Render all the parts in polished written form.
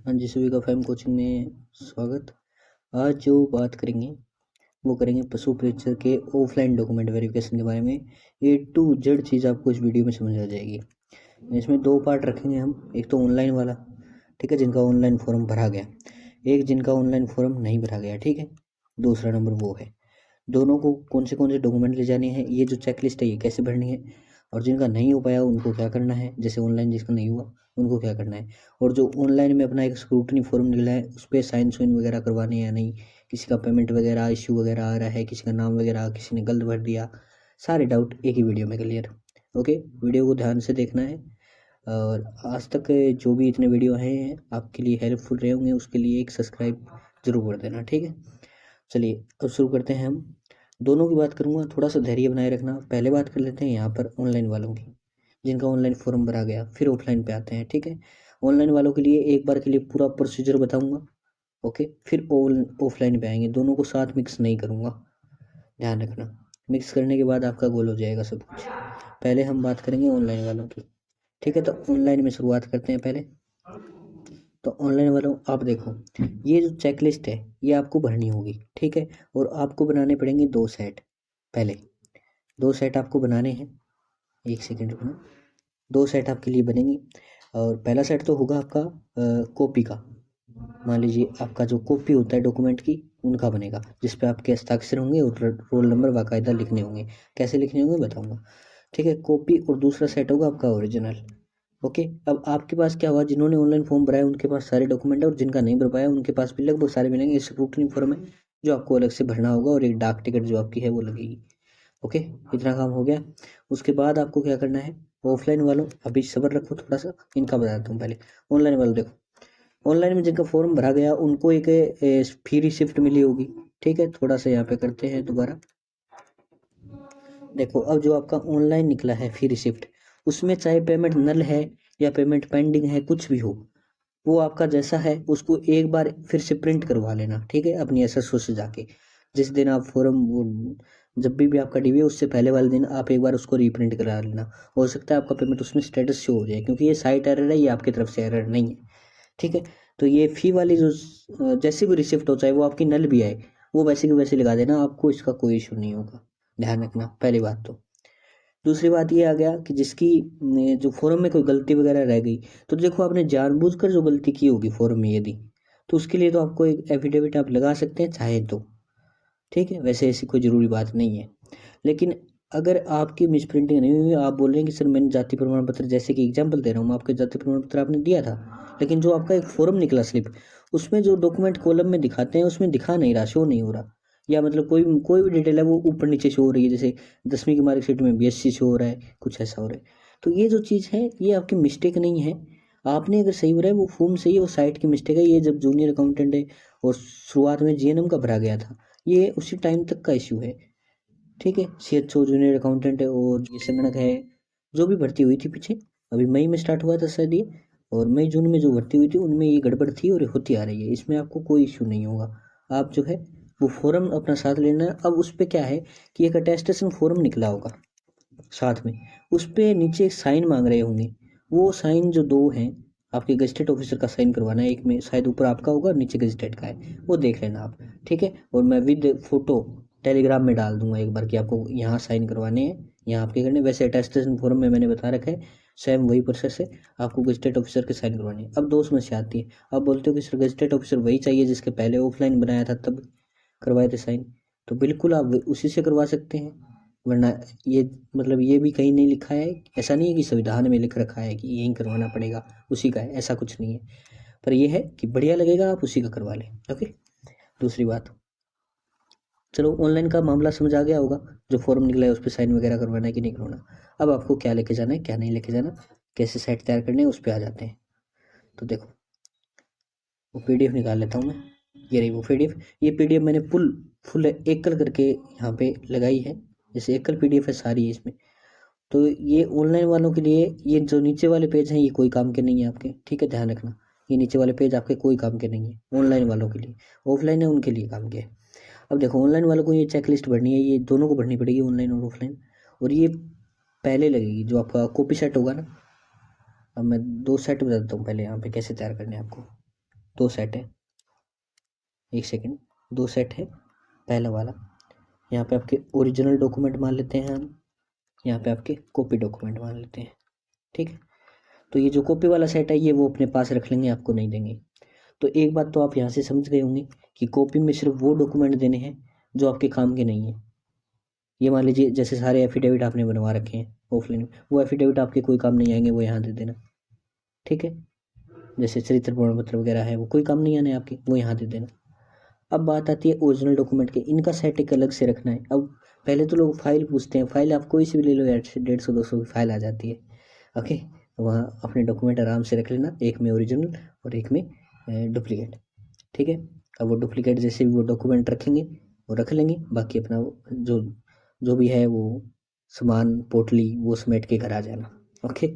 हाँ जी, सभी का फैम कोचिंग में स्वागत। आज जो बात करेंगे वो करेंगे पशु परीक्षक के ऑफलाइन डॉक्यूमेंट वेरिफिकेशन के बारे में। ए टू जेड चीज़ आपको इस वीडियो में समझ आ जाएगी। इसमें दो पार्ट रखेंगे हम, एक तो ऑनलाइन वाला, ठीक है, जिनका ऑनलाइन फॉर्म भरा गया, एक जिनका ऑनलाइन फॉर्म नहीं भरा गया, ठीक है। दूसरा नंबर वो है, दोनों को कौन से डॉक्यूमेंट ले जाने हैं, ये जो चेकलिस्ट है ये कैसे भरनी है, और जिनका नहीं हो पाया उनको क्या करना है, जैसे ऑनलाइन जिसका नहीं हुआ उनको क्या करना है, और जो ऑनलाइन में अपना एक स्क्रूटनी फॉर्म निकला है उस पर साइन सुइन वगैरह करवाने हैं या नहीं, किसी का पेमेंट वगैरह इश्यू वगैरह आ रहा है, किसी का नाम वगैरह किसी ने गलत भर दिया, सारे डाउट एक ही वीडियो में क्लियर। ओके, वीडियो को ध्यान से देखना है। और आज तक जो भी इतने वीडियो हैं आपके लिए हेल्पफुल रहे होंगे, उसके लिए एक सब्सक्राइब जरूर कर देना, ठीक है। चलिए अब शुरू करते हैं। हम दोनों की बात करूंगा, थोड़ा सा धैर्य बनाए रखना। पहले बात कर लेते हैं यहाँ पर ऑनलाइन वालों की, जिनका ऑनलाइन फॉर्म भरा गया, फिर ऑफलाइन पे आते हैं, ठीक है। ऑनलाइन वालों के लिए एक बार के लिए पूरा प्रोसीजर बताऊंगा, ओके, फिर ऑफलाइन पे आएंगे। दोनों को साथ मिक्स नहीं करूंगा, ध्यान रखना। मिक्स करने के बाद आपका गोल हो जाएगा सब कुछ। पहले हम बात करेंगे ऑनलाइन वालों की, ठीक है। तो ऑनलाइन में शुरुआत करते हैं पहले। तो ऑनलाइन वालों आप देखो, ये जो चेकलिस्ट है ये आपको भरनी होगी, ठीक है। और आपको बनाने पड़ेंगे 2 सेट। पहले 2 सेट आपको बनाने हैं, एक सेकेंड रुकना। 2 सेट आपके लिए बनेंगे, और पहला सेट तो होगा आपका कॉपी का। मान लीजिए आपका जो कॉपी होता है डॉक्यूमेंट की, उनका बनेगा, जिस पे आपके हस्ताक्षर होंगे और रोल नंबर बाकायदा लिखने होंगे। कैसे लिखने होंगे बताऊंगा, ठीक है। कॉपी, और दूसरा सेट होगा आपका ओरिजिनल। ओके, अब आपके पास क्या हुआ, जिन्होंने ऑनलाइन फॉर्म भरा है उनके पास सारे डॉक्यूमेंट है, और जिनका नहीं भर पाया उनके पास भी लगभग सारे मिलेंगे। स्क्रूटनी फॉर्म है जो आपको अलग से भरना होगा, और एक डाक टिकट जो आपकी है वो लगेगी। ओके, इतना काम हो गया। उसके बाद आपको क्या करना है, ऑफलाइन वालों अभी सब्र रखो थोड़ा सा, इनका बताता हूँ पहले। ऑनलाइन वालों देखो, ऑनलाइन में जिनका फॉर्म भरा गया उनको एक फी रिसिप्ट मिली होगी, ठीक है। थोड़ा सा यहाँ पे करते हैं दोबारा। देखो, अब जो आपका ऑनलाइन निकला है फी रिसिप्ट, उसमें चाहे पेमेंट नल है या पेमेंट पेंडिंग है, कुछ भी हो, वो आपका जैसा है उसको एक बार फिर से प्रिंट करवा लेना, ठीक है, अपनी एसएसओ से जाके। जिस दिन आप फॉर्म जब भी आपका डीवी है उससे पहले वाले दिन आप एक बार उसको रीप्रिंट करा लेना। हो सकता है आपका पेमेंट उसमें स्टेटस शो हो जाए, क्योंकि ये साइट एरर है, ये आपकी तरफ से एरर नहीं है, ठीक है। तो ये फी वाली जो जैसे भी रिसिप्ट हो, चाहे वो आपकी नल भी आए, वो वैसे की वैसे लगा देना, आपको इसका कोई इशू नहीं होगा, ध्यान रखना, पहली बात तो। दूसरी बात ये आ गया कि जिसकी जो फॉर्म में कोई गलती वगैरह रह गई, तो देखो आपने जानबूझकर जो गलती की होगी फॉर्म में यदि, तो उसके लिए तो आपको एक एफिडेविट आप लगा सकते हैं चाहे तो, ठीक है। वैसे ऐसी कोई ज़रूरी बात नहीं है। लेकिन अगर आपकी मिस प्रिंटिंग नहीं हुई, आप बोल रहे हैं कि सर मैंने जाति प्रमाण पत्र, जैसे कि एग्जाम्पल दे रहा हूँ मैं, आपके जाति प्रमाण पत्र आपने दिया था, लेकिन जो आपका एक फॉर्म निकला स्लिप, उसमें जो डॉक्यूमेंट कॉलम में दिखाते हैं उसमें दिखा नहीं रहा, शो नहीं हो रहा, या मतलब कोई कोई भी डिटेल है वो ऊपर नीचे शो हो रही है, जैसे 10वीं की मार्कशीट में बीएससी शो हो रहा है, कुछ ऐसा हो रहा है। तो ये जो चीज़ है ये आपकी मिस्टेक नहीं है। आपने अगर सही भरा है वो फॉर्म सही है, वो साइट की मिस्टेक है। ये जब जूनियर अकाउंटेंट है और शुरुआत में जीएनएम का भरा गया था, ये उसी टाइम तक का इश्यू है, ठीक है। सीएचओ जूनियर अकाउंटेंट है और ये संगणक है, जो भी भर्ती हुई थी पीछे, अभी मई में स्टार्ट हुआ था शायद ये, और मई जून में जो भर्ती हुई थी उनमें ये गड़बड़ थी और होती आ रही है। इसमें आपको कोई इश्यू नहीं होगा। आप जो है वो फॉर्म अपना साथ लेना है। अब उस पर क्या है कि एक अटेस्टेशन फॉर्म निकला होगा साथ में, उस पर नीचे साइन मांग रहे होंगे। वो साइन जो दो हैं, आपके गजटेड ऑफिसर का साइन करवाना है, एक में शायद ऊपर आपका होगा, नीचे गजटेड का है, वो देख लेना आप, ठीक है। और मैं विद फोटो टेलीग्राम में डाल दूंगा एक बार कि आपको यहाँ साइन करवाने हैं, यहाँ आपके करने। वैसे अटेस्टेशन फॉर्म में मैंने बता रखा है, सेम वही प्रोसेस है, आपको गजटेड ऑफिसर के साइन करवाने हैं। अब दो समस्या आती है, आप बोलते हो कि सर गजटेड ऑफिसर वही चाहिए जिसके पहले ऑफलाइन बनाया था तब करवाए थे साइन, तो बिल्कुल आप उसी से करवा सकते हैं। वरना ये मतलब ये भी कहीं नहीं लिखा है, ऐसा नहीं है कि संविधान में लिख रखा है कि यही करवाना पड़ेगा उसी का है, ऐसा कुछ नहीं है। पर यह है कि बढ़िया लगेगा आप उसी का करवा लें, ओके। दूसरी बात, चलो ऑनलाइन का मामला समझ आ गया होगा, जो फॉर्म निकला है उस पर साइन वगैरह करवाना है कि नहीं करवाना। अब आपको क्या लेके जाना है क्या नहीं लेके जाना, कैसे साइट तैयार करनी है, उस पर आ जाते हैं। तो देखो, वो पीडीएफ निकाल लेता हूँ मैं, ये रही वो पीडीएफ। ये पीडीएफ मैंने फुल एकल करके यहाँ पे लगाई है, जैसे एकल पीडीएफ है सारी है इसमें। तो ये ऑनलाइन वालों के लिए ये जो नीचे वाले पेज हैं ये कोई काम के नहीं है आपके, ठीक है, ध्यान रखना। ये नीचे वाले पेज आपके कोई काम के नहीं है ऑनलाइन वालों के लिए, ऑफलाइन है उनके लिए काम के है। अब देखो, ऑनलाइन वालों को ये चेकलिस्ट भरनी है, ये दोनों को भरनी पड़ेगी, ऑनलाइन और ऑफलाइन। और ये पहले लगेगी जो आपका कॉपी सेट होगा ना। अब मैं 2 सेट बता देता हूँ पहले यहाँ पे कैसे तैयार करने हैं आपको। दो सेट है, एक सेकेंड, दो सेट है। पहला वाला यहाँ पे आपके ओरिजिनल डॉक्यूमेंट मान लेते हैं हम, यहाँ पे आपके कॉपी डॉक्यूमेंट मान लेते हैं, ठीक है। तो ये जो कॉपी वाला सेट है ये वो अपने पास रख लेंगे, आपको नहीं देंगे। तो एक बात तो आप यहाँ से समझ गए होंगे कि कॉपी में सिर्फ वो डॉक्यूमेंट देने हैं जो आपके काम के नहीं है। ये मान लीजिए जैसे सारे एफिडेविट आपने बनवा रखे हैं ऑफलाइन, वो एफिडेविट आपके कोई काम नहीं आएंगे, वो यहाँ दे देना, ठीक है। जैसे चरित्र प्रमाण पत्र वगैरह है वो कोई काम नहीं आने आपके, वो यहाँ दे देना। अब बात आती है ओरिजिनल डॉक्यूमेंट के, इनका सेट एक अलग से रखना है। अब पहले तो लोग फाइल पूछते हैं, फाइल आप कोई सी भी ले लो यार, 150-200 की फाइल आ जाती है, ओके। वहाँ अपने डॉक्यूमेंट आराम से रख लेना, एक में ओरिजिनल और एक में डुप्लीकेट, ठीक है। अब वो डुप्लीकेट जैसे भी वो डॉक्यूमेंट रखेंगे वो रख लेंगे, बाकी अपना जो जो भी है वो सामान पोटली वो समेट के घर आ जाना, ओके।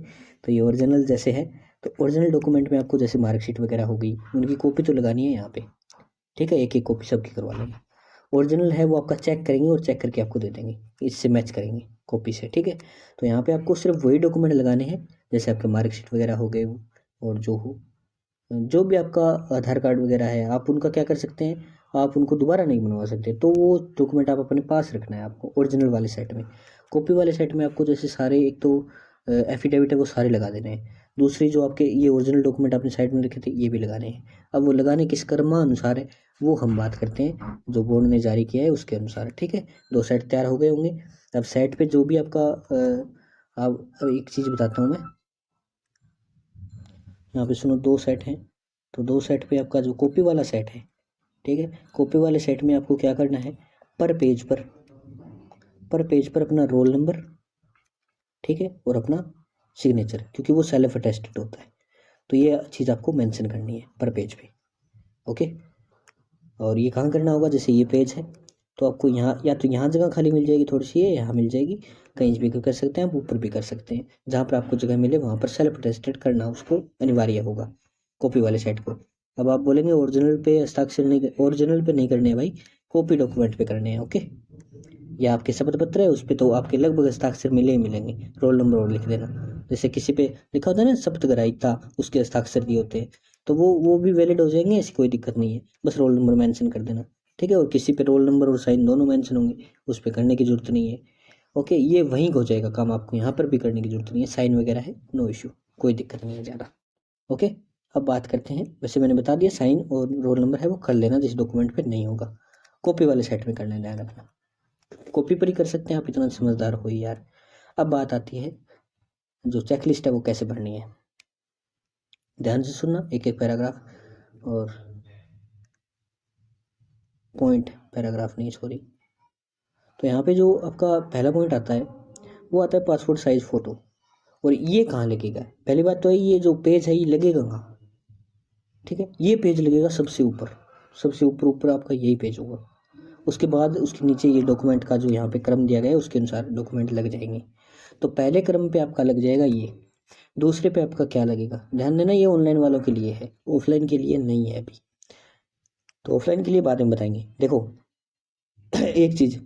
तो ये ओरिजिनल जैसे है, तो ओरिजिनल डॉक्यूमेंट में आपको जैसे मार्कशीट वगैरह हो गई, उनकी कॉपी तो लगानी है यहाँ पे, ठीक है। एक एक कॉपी सबकी करवा लेंगे। ओरिजिनल है वो आपका चेक करेंगे और चेक करके आपको दे देंगे, इससे मैच करेंगे कॉपी से, ठीक है। तो यहाँ पे आपको सिर्फ वही डॉक्यूमेंट लगाने हैं जैसे आपके मार्कशीट वगैरह हो गए, और जो भी आपका आधार कार्ड वगैरह है, आप उनका क्या कर सकते हैं, आप उनको दोबारा नहीं बनवा सकते, तो वो डॉक्यूमेंट आप अपने पास रखना है आपको ओरिजिनल वाले सेट में। कॉपी वाले सेट में आपको जैसे सारे, एक तो एफिडेविट है वो सारे लगा देने हैं, दूसरी जो आपके ये ओरिजिनल डॉक्यूमेंट आपने साइड में रखे थे ये भी लगाने हैं। अब वो लगाने किस क्रमानुसार है वो हम बात करते हैं जो बोर्ड ने जारी किया है उसके अनुसार, ठीक है। दो सेट तैयार हो गए होंगे। अब सेट पे जो भी आपका अब एक चीज़ बताता हूँ मैं, यहाँ पे सुनो, दो सेट हैं, तो दो सेट पे आपका जो कॉपी वाला सेट है, ठीक है, कॉपी वाले सेट में आपको क्या करना है, पर पेज पर अपना रोल नंबर, ठीक है, और अपना सिग्नेचर, क्योंकि वो सेल्फ अटेस्टेड होता है, तो ये चीज़ आपको मेंशन करनी है पर पेज पे, ओके। और ये कहाँ करना होगा, जैसे ये पेज है तो आपको यहाँ या तो यहाँ जगह खाली मिल जाएगी थोड़ी सी, है यहाँ मिल जाएगी, कहीं भी कर सकते हैं आप, ऊपर भी कर सकते हैं, जहाँ पर आपको जगह मिले वहाँ पर सेल्फ अटेस्टेड करना उसको अनिवार्य होगा कॉपी वाले सेट को। अब आप बोलेंगे ओरिजिनल पे हस्ताक्षर नहीं, ओरिजिनल पे नहीं करने हैं भाई, कॉपी डॉक्यूमेंट पे करने हैं, ओके। या आपके शपथ पत्र है उस पर तो आपके लगभग हस्ताक्षर मिले ही मिलेंगे, रोल नंबर और लिख देना। जैसे किसी पे लिखा होता है ना शपथ ग्राहिता, उसके हस्ताक्षर दिए होते हैं, तो वो भी वैलिड हो जाएंगे, ऐसी कोई दिक्कत नहीं है, बस रोल नंबर मेंशन कर देना, ठीक है। और किसी पे रोल नंबर और साइन दोनों मेंशन होंगे, उस पर करने की जरूरत नहीं है, ओके। ये वहीं हो जाएगा काम, आपको यहाँ पर भी करने की जरूरत नहीं है, साइन वगैरह है नो इशू, कोई दिक्कत नहीं है ज़्यादा, ओके। अब बात करते हैं, वैसे मैंने बता दिया साइन और रोल नंबर है वो कर लेना, जिस डॉक्यूमेंट पे नहीं होगा कॉपी वाले सेट में करना, ध्यान रखना, कॉपी पर ही कर सकते हैं आप, इतना समझदार हो ही यार। अब बात आती है जो चेकलिस्ट है वो कैसे भरनी है, ध्यान से सुनना, एक एक पैराग्राफ और पॉइंट, पैराग्राफ नहीं सॉरी। तो यहाँ पे जो आपका पहला पॉइंट आता है वो आता है पासपोर्ट साइज फ़ोटो। और ये कहाँ लगेगा, पहली बात तो है ये जो पेज है ये लगेगा कहाँ, ठीक है, ये पेज लगेगा सबसे ऊपर, सबसे ऊपर ऊपर आपका यही पेज होगा, उसके बाद उसके नीचे ये डॉक्यूमेंट का जो यहाँ पे क्रम दिया गया है उसके अनुसार डॉक्यूमेंट लग जाएंगे। तो पहले क्रम पे आपका लग जाएगा ये, दूसरे पे आपका क्या लगेगा, ध्यान देना, ये ऑनलाइन वालों के लिए है, ऑफलाइन के लिए नहीं है अभी, तो ऑफलाइन के लिए बाद में बताएंगे। देखो एक चीज़,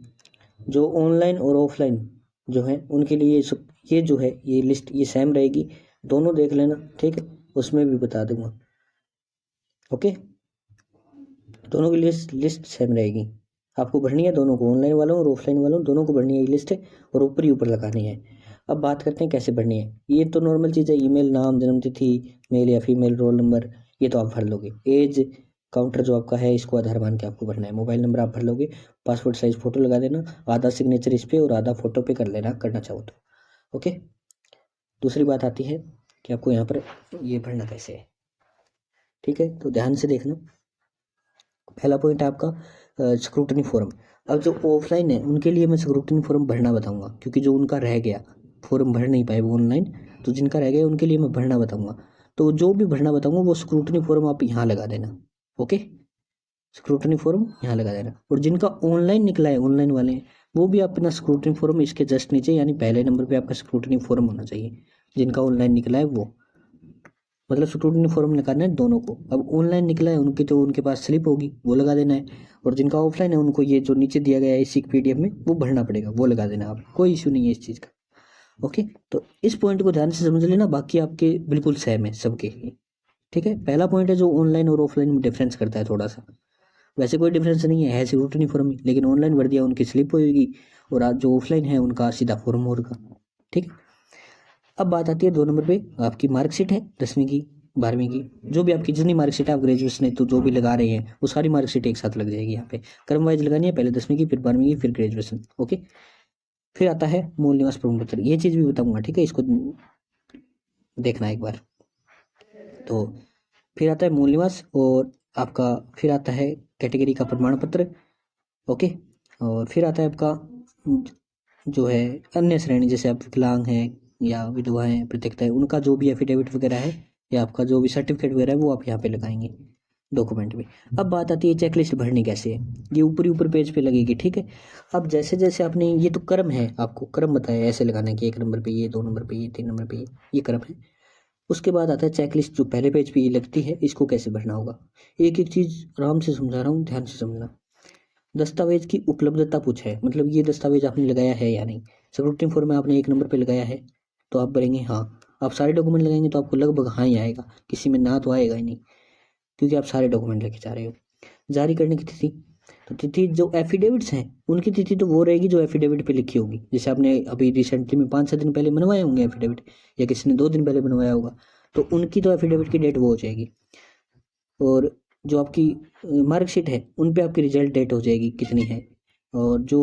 जो ऑनलाइन और ऑफलाइन जो है उनके लिए सब ये जो है ये लिस्ट ये सेम रहेगी, दोनों देख लेना, ठीक है, उसमें भी बता दूंगा, ओके। दोनों की लिस्ट सेम रहेगी, आपको भरनी है दोनों को, ऑनलाइन वालों और ऑफलाइन वालों दोनों को भरनी है, ये लिस्ट है, और ऊपर ही ऊपर लगानी है। अब बात करते हैं कैसे भरनी है, ये तो नॉर्मल चीज़ है, ईमेल, नाम, जन्मतिथि, मेल या फीमेल, रोल नंबर, ये तो आप भर लोगे। एज काउंटर जो आपका है इसको आधार मान के आपको भरना है, मोबाइल नंबर आप भर लोगे, पासपोर्ट साइज फ़ोटो लगा देना, आधा सिग्नेचर इस पर और आधा फ़ोटो पे कर लेना, करना चाहो तो, ओके। दूसरी बात आती है कि आपको यहाँ पर ये भरना कैसे है, ठीक है, तो ध्यान से देखना। पहला पॉइंट है आपका स्क्रूटनी फॉर्म। अब जो ऑफलाइन है उनके लिए मैं स्क्रूटनी फॉर्म भरना बताऊंगा, क्योंकि जो उनका रह गया फॉर्म भर नहीं पाए वो ऑनलाइन, तो जिनका रह गया उनके लिए मैं भरना बताऊंगा, तो जो भी भरना बताऊंगा वो स्क्रूटनी फॉर्म आप यहाँ लगा देना, ओके, स्क्रूटनी फॉर्म यहाँ लगा देना। और जिनका ऑनलाइन निकला है, ऑनलाइन वाले हैं, वो भी अपना स्क्रूटनी फॉर्म इसके जस्ट नीचे यानी पहले नंबर पे आपका स्क्रूटनी फॉर्म होना चाहिए, जिनका ऑनलाइन निकला है वो, मतलब स्टूडेंट यूनिफॉर्म लगाना है दोनों को। अब ऑनलाइन निकला है उनकी तो उनके पास स्लिप होगी वो लगा देना है, और जिनका ऑफलाइन है उनको ये जो नीचे दिया गया है इसी पीडीएफ में वो भरना पड़ेगा, वो लगा देना आप, कोई इश्यू नहीं है इस चीज़ का, ओके। तो इस पॉइंट को ध्यान से समझ लेना, बाकी आपके बिल्कुल सेम है सबके, ठीक है, पहला पॉइंट है जो ऑनलाइन और ऑफलाइन में डिफरेंस करता है थोड़ा सा। वैसे कोई डिफरेंस नहीं है स्क्रूटनी फॉर्म ही, लेकिन ऑनलाइन वर्दियाँ उनकी स्लिप होगी और आज जो ऑफलाइन है उनका सीधा फॉर्म होगा। ठीक है, अब बात आती है 2 नंबर पे, आपकी मार्कशीट है 10वीं की 12वीं की, जो भी आपकी जितनी मार्कशीट है, आप ग्रेजुएशन है तो जो भी लगा रहे हैं वो सारी मार्कशीट एक साथ लग जाएगी। यहाँ पे क्रम वाइज लगानी है, पहले 10वीं की, फिर 12वीं की, फिर ग्रेजुएशन। ओके, फिर आता है मूल निवास प्रमाण पत्र, ये चीज़ भी बताऊंगा। ठीक है, इसको देखना एक बार। तो फिर आता है मूल निवास और आपका फिर आता है कैटेगरी का प्रमाण पत्र। ओके, और फिर आता है आपका जो है अन्य श्रेणी, जैसे आप विकलांग हैं या विधवा हैं, पृथकता है, उनका जो भी एफिडेविट वगैरह है या आपका जो भी सर्टिफिकेट वगैरह है वो आप यहाँ पे लगाएंगे डॉक्यूमेंट में। अब बात आती है चेकलिस्ट भरनी कैसे है, ये ऊपरी ऊपर पेज पे लगेगी। ठीक है, अब जैसे जैसे आपने, ये तो क्रम है, आपको क्रम बताया ऐसे लगाना है कि 1 नंबर पे ये, 2 नंबर पे ये, 3 नंबर पे ये क्रम है। उसके बाद आता है चेकलिस्ट, जो पहले पेज पे ये लगती है, इसको कैसे भरना होगा। एक एक चीज़ आराम से समझा रहा हूँ, ध्यान से समझना। दस्तावेज की उपलब्धता पूछा है, मतलब ये दस्तावेज आपने लगाया है या नहीं। स्क्रूटनी फॉर्म में आपने 1 नंबर पे लगाया है तो आप भरेंगे हाँ। आप सारे डॉक्यूमेंट लगाएंगे तो आपको लगभग हाँ ही आएगा, किसी में ना तो आएगा ही नहीं, क्योंकि आप सारे डॉक्यूमेंट लेके जा रहे हो। जारी करने की तिथि, तो तिथि जो एफिडेविट्स हैं उनकी तिथि तो वो रहेगी जो एफिडेविट पे लिखी होगी। जैसे आपने अभी रिसेंटली में 5-6 दिन पहले बनवाए होंगे एफिडेविट, या किसी ने 2 दिन पहले बनवाया होगा, तो उनकी तो एफिडेविट की डेट वो हो जाएगी। और जो आपकी मार्कशीट है उन पे आपकी रिजल्ट डेट हो जाएगी कितनी है। और जो